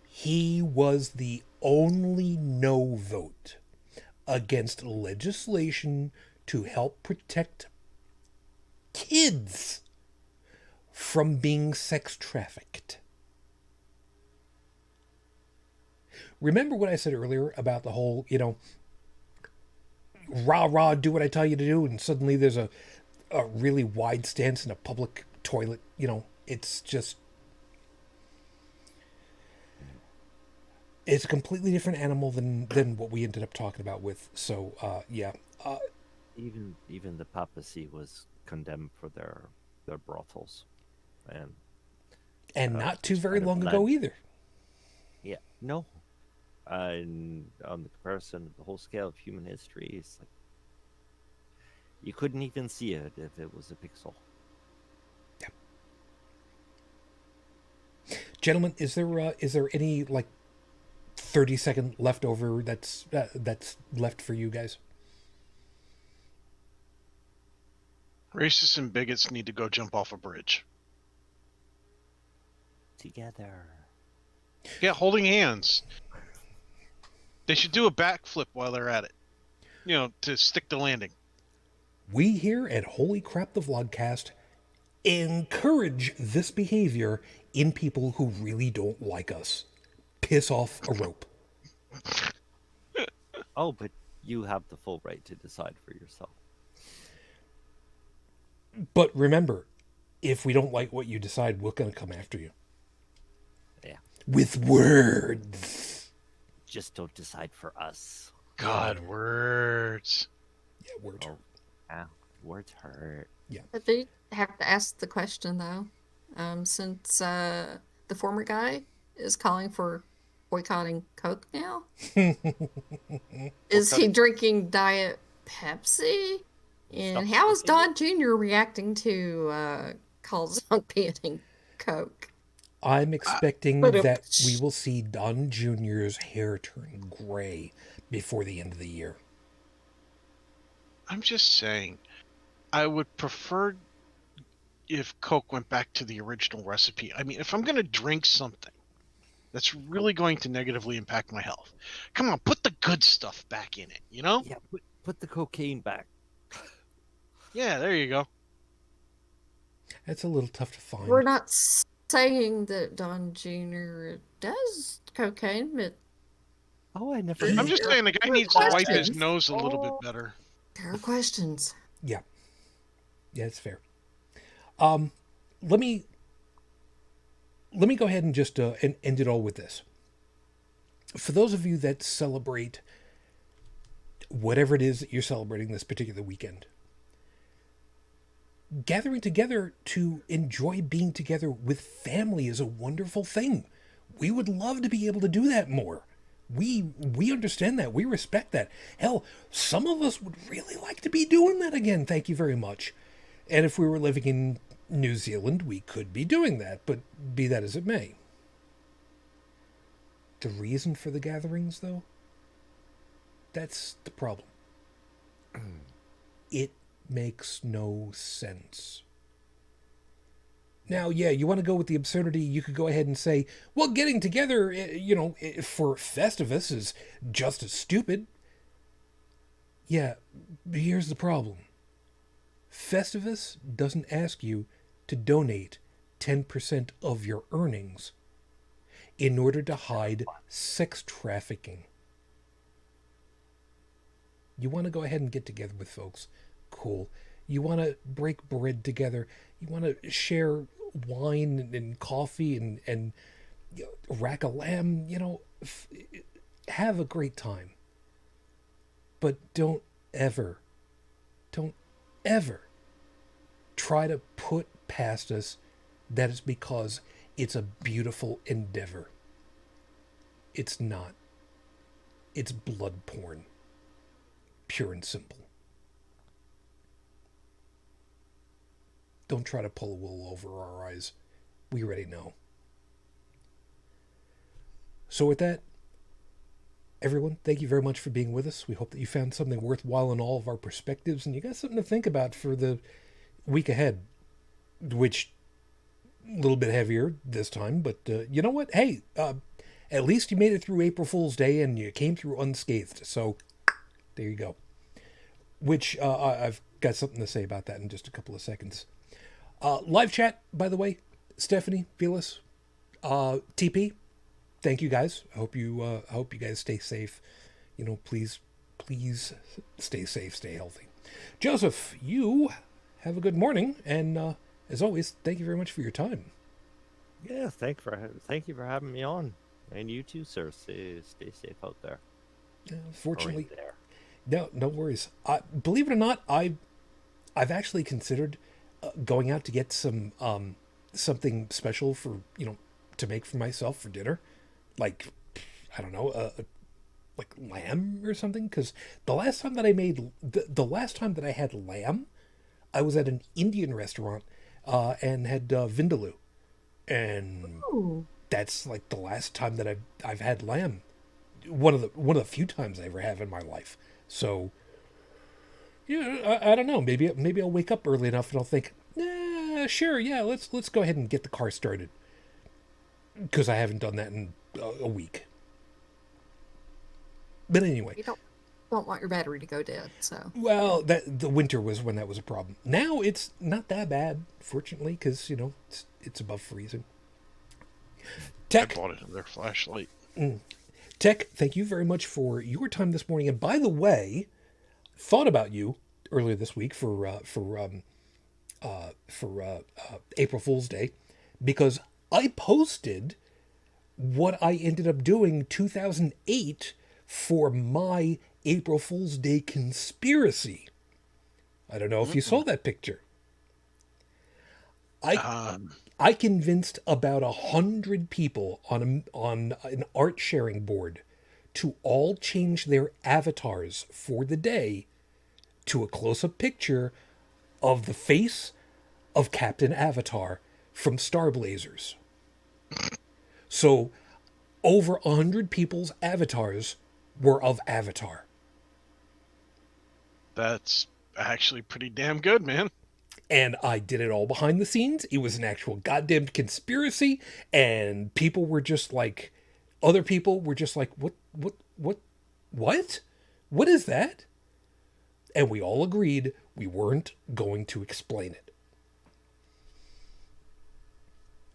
He was the only no vote against legislation to help protect kids from being sex trafficked. Remember what I said earlier about the whole, rah rah, do what I tell you to do, and suddenly there's a really wide stance in a public toilet. It's just, it's a completely different animal than what we ended up talking about with. So, yeah. Uh, Even the papacy was condemned for their brothels, and and not too which very kind of long led. ago either. Yeah, no. And on the comparison of the whole scale of human history, it's like you couldn't even see it if it was a pixel. Gentlemen, is there any like 30-second leftover that's left for you guys? Racists and bigots need to go jump off a bridge. Together. Yeah, holding hands. They should do a backflip while they're at it. To stick the landing. We here at Holy Crap the Vlogcast encourage this behavior in people who really don't like us. Piss off a rope. Oh, but you have the full right to decide for yourself. But remember, if we don't like what you decide, we're going to come after you. Yeah. With words. Just don't decide for us. God, words. Yeah, words. Oh, ow, words hurt. Yeah. I do have to ask the question though, since the former guy is calling for boycotting Coke now? Is he drinking Diet Pepsi? And Stop how is drinking Don Jr. reacting to calls on banning Coke? I'm expecting But that we will see Don Jr.'s hair turn gray before the end of the year. I'm just saying, I would prefer if Coke went back to the original recipe. I mean, if I'm going to drink something that's really going to negatively impact my health, come on, put the good stuff back in it, you know? Yeah, put the cocaine back. Yeah, there you go. That's a little tough to find. we're not saying that Don Jr. does cocaine, but Oh, I never. I'm just saying the guy needs to wipe his nose a little bit better. there are questions. Yeah. Yeah, it's fair. Let me go ahead and just and end it all with this. For those of you that celebrate whatever it is that you're celebrating this particular weekend, gathering together to enjoy being together with family is a wonderful thing. We would love to be able to do that more. We understand that. We respect that. Hell, some of us would really like to be doing that again. Thank you very much. And if we were living in New Zealand, we could be doing that, but be that as it may. The reason for the gatherings, though, that's the problem. It makes no sense. Now, yeah, you want to go with the absurdity, you could go ahead and say, well, getting together, for Festivus is just as stupid. Yeah, but here's the problem. Festivus doesn't ask you to donate 10% of your earnings in order to hide sex trafficking. You want to go ahead and get together with folks. Cool. You want to break bread together. You want to share wine and coffee and rack a lamb. Have a great time. But don't ever try to put past us that it's because it's a beautiful endeavor. It's not. It's blood porn. Pure and simple. Don't try to pull a wool over our eyes. We already know. So with that, everyone, thank you very much for being with us. We hope that you found something worthwhile in all of our perspectives and you got something to think about for the week ahead, which a little bit heavier this time, but you know what? Hey, at least you made it through April Fool's Day and you came through unscathed. So there you go. Which I've got something to say about that in just a couple of seconds. Live chat, by the way, Stephanie, Velas, TP, thank you guys. I hope you guys stay safe. Please stay safe, stay healthy. Joseph, you have a good morning, and as always, thank you very much for your time. Yeah, thank you for having me on, and you too, sir. Stay safe out there. Fortunately, there. No worries. Believe it or not, I've actually considered going out to get some something special for to make for myself for dinner, like I don't know, like lamb or something. Because the last time that I made the last time that I had lamb, I was at an Indian restaurant and had vindaloo, and that's like the last time that I've had lamb. One of the few times I ever have in my life. So yeah, I don't know. Maybe I'll wake up early enough and I'll think, sure, yeah, let's go ahead and get the car started, because I haven't done that in a week. But anyway, You don't want your battery to go dead, so. well, the winter was when that was a problem. Now it's not that bad, fortunately, because it's above freezing. Tech, I bought another flashlight. Tech, thank you very much for your time this morning. And by the way, thought about you earlier this week for April Fool's Day, because I posted what I ended up doing 2008 for my April Fool's Day conspiracy. I don't know if you saw that picture. I convinced about 100 people on an art sharing board to all change their avatars for the day to a close-up picture of the face of Captain Avatar from Star Blazers. So over 100 people's avatars were of Avatar. That's actually pretty damn good, man. And I did it all behind the scenes. It was an actual goddamn conspiracy, and people were just like, other people were just like, what? What is that? And we all agreed we weren't going to explain it.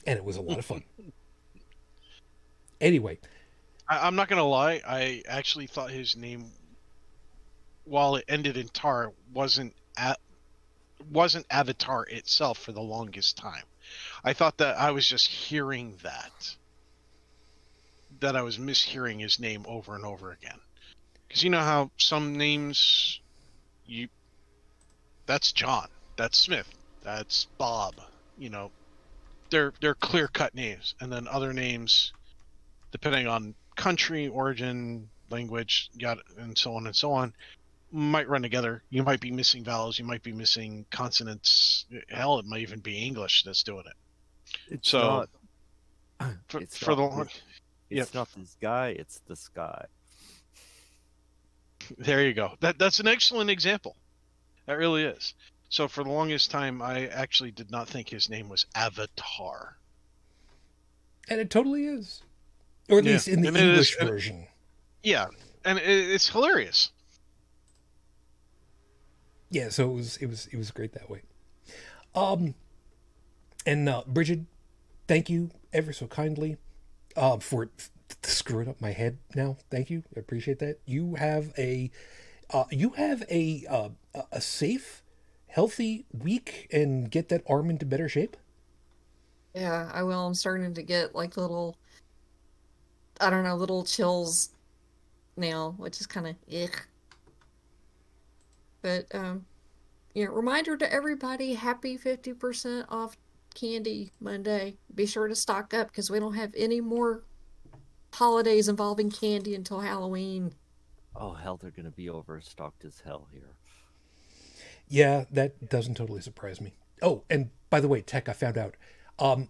And it was a lot of fun. Anyway. I'm not going to lie. I actually thought his name, while it ended in tar, wasn't Avatar itself for the longest time. I thought that I was just hearing that I was mishearing his name over and over again. Because you know how some names, that's John, that's Smith, that's Bob, they're clear-cut names. And then other names, depending on country, origin, language, and so on, might run together. You might be missing vowels, you might be missing consonants. Hell, it might even be English that's doing it. It's not this guy, it's this guy. There you go. That's an excellent example. That really is. So for the longest time, I actually did not think his name was Avatar. And it totally is. Or at least in the English version. Yeah, and it's hilarious. Yeah, so it was great that way. And Brigid, thank you ever so kindly for screwing up my head now. Thank you. I appreciate that. You have a safe, healthy week and get that arm into better shape. Yeah, I will. I'm starting to get like little chills now, which is kind of ick. But reminder to everybody, happy 50% off candy Monday. Be sure to stock up because we don't have any more holidays involving candy until Halloween. Oh hell, they're gonna be overstocked as hell here. Yeah, that doesn't totally surprise me. Oh, and by the way, Tech, I found out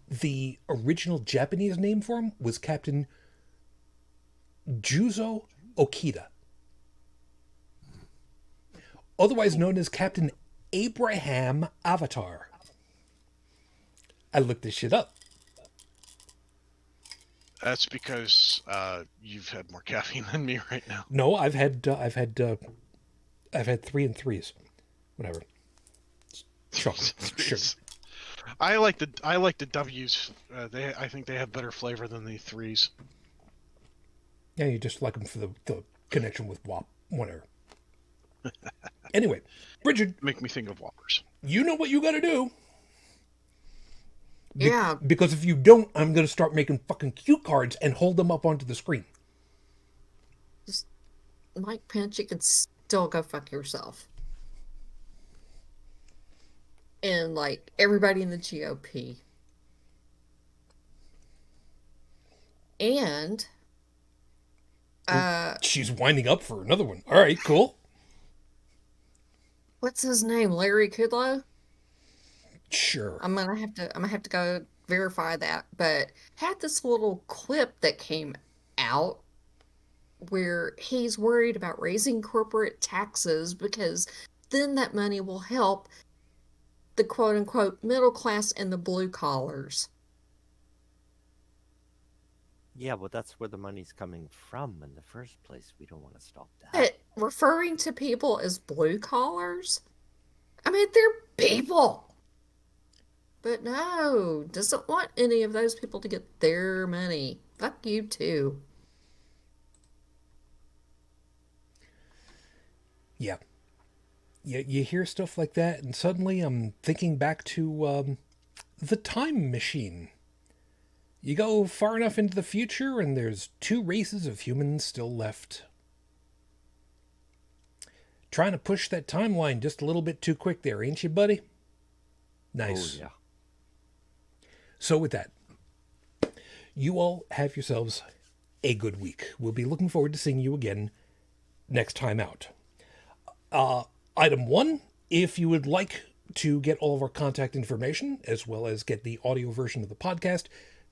the original Japanese name for him was Captain Juzo Okita, otherwise known as Captain Abraham Avatar. I looked this shit up. That's because you've had more caffeine than me right now. No, I've had 3 and 3s, whatever. Chocolate, sugar. I like the W's. I think they have better flavor than the 3s. Yeah, you just like them for the connection with WAP, whatever. Anyway, Brigid, make me think of Whoppers. You know what you got to do. Yeah. Because if you don't, I'm going to start making fucking cue cards and hold them up onto the screen. Just, Mike Pence, you can still go fuck yourself. And, like, everybody in the GOP. And... she's winding up for another one. All right, cool. What's his name? Larry Kudlow? Sure. I'm gonna have to go verify that. But had this little clip that came out where he's worried about raising corporate taxes because then that money will help the quote unquote middle class and the blue collars. Yeah, but that's where the money's coming from in the first place. We don't want to stop that. But referring to people as blue collars? I mean, they're people. But no, doesn't want any of those people to get their money. Fuck you too. Yeah. You hear stuff like that, and suddenly I'm thinking back to the time machine. You go far enough into the future, and there's 2 races of humans still left. Trying to push that timeline just a little bit too quick there, ain't you, buddy? Nice. Oh, yeah. So with that, you all have yourselves a good week. We'll be looking forward to seeing you again next time out. Item 1, if you would like to get all of our contact information, as well as get the audio version of the podcast,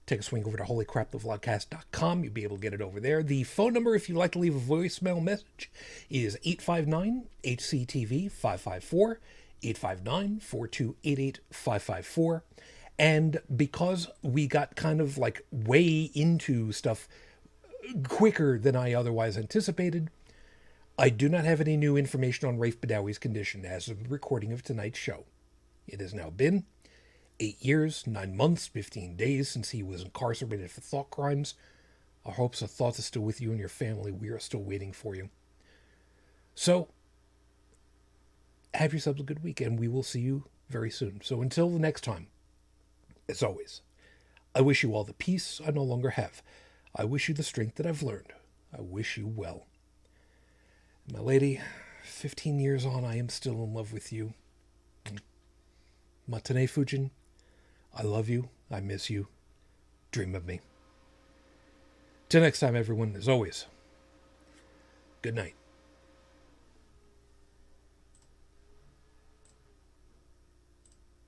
take a swing over to holycrapthevlogcast.com. You'll be able to get it over there. The phone number, if you'd like to leave a voicemail message, is 859-HCTV-554, 859-4288-554. And because we got kind of like way into stuff quicker than I otherwise anticipated, I do not have any new information on Rafe Badawi's condition as of the recording of tonight's show. It has now been 8 years, 9 months, 15 days since he was incarcerated for thought crimes. Our hopes and thoughts are still with you and your family. We are still waiting for you. So, have yourselves a good week, and we will see you very soon. So until the next time, as always, I wish you all the peace I no longer have. I wish you the strength that I've learned. I wish you well. My lady, 15 years on, I am still in love with you. Matane Fujin, I love you. I miss you. Dream of me. Till next time, everyone, as always, good night.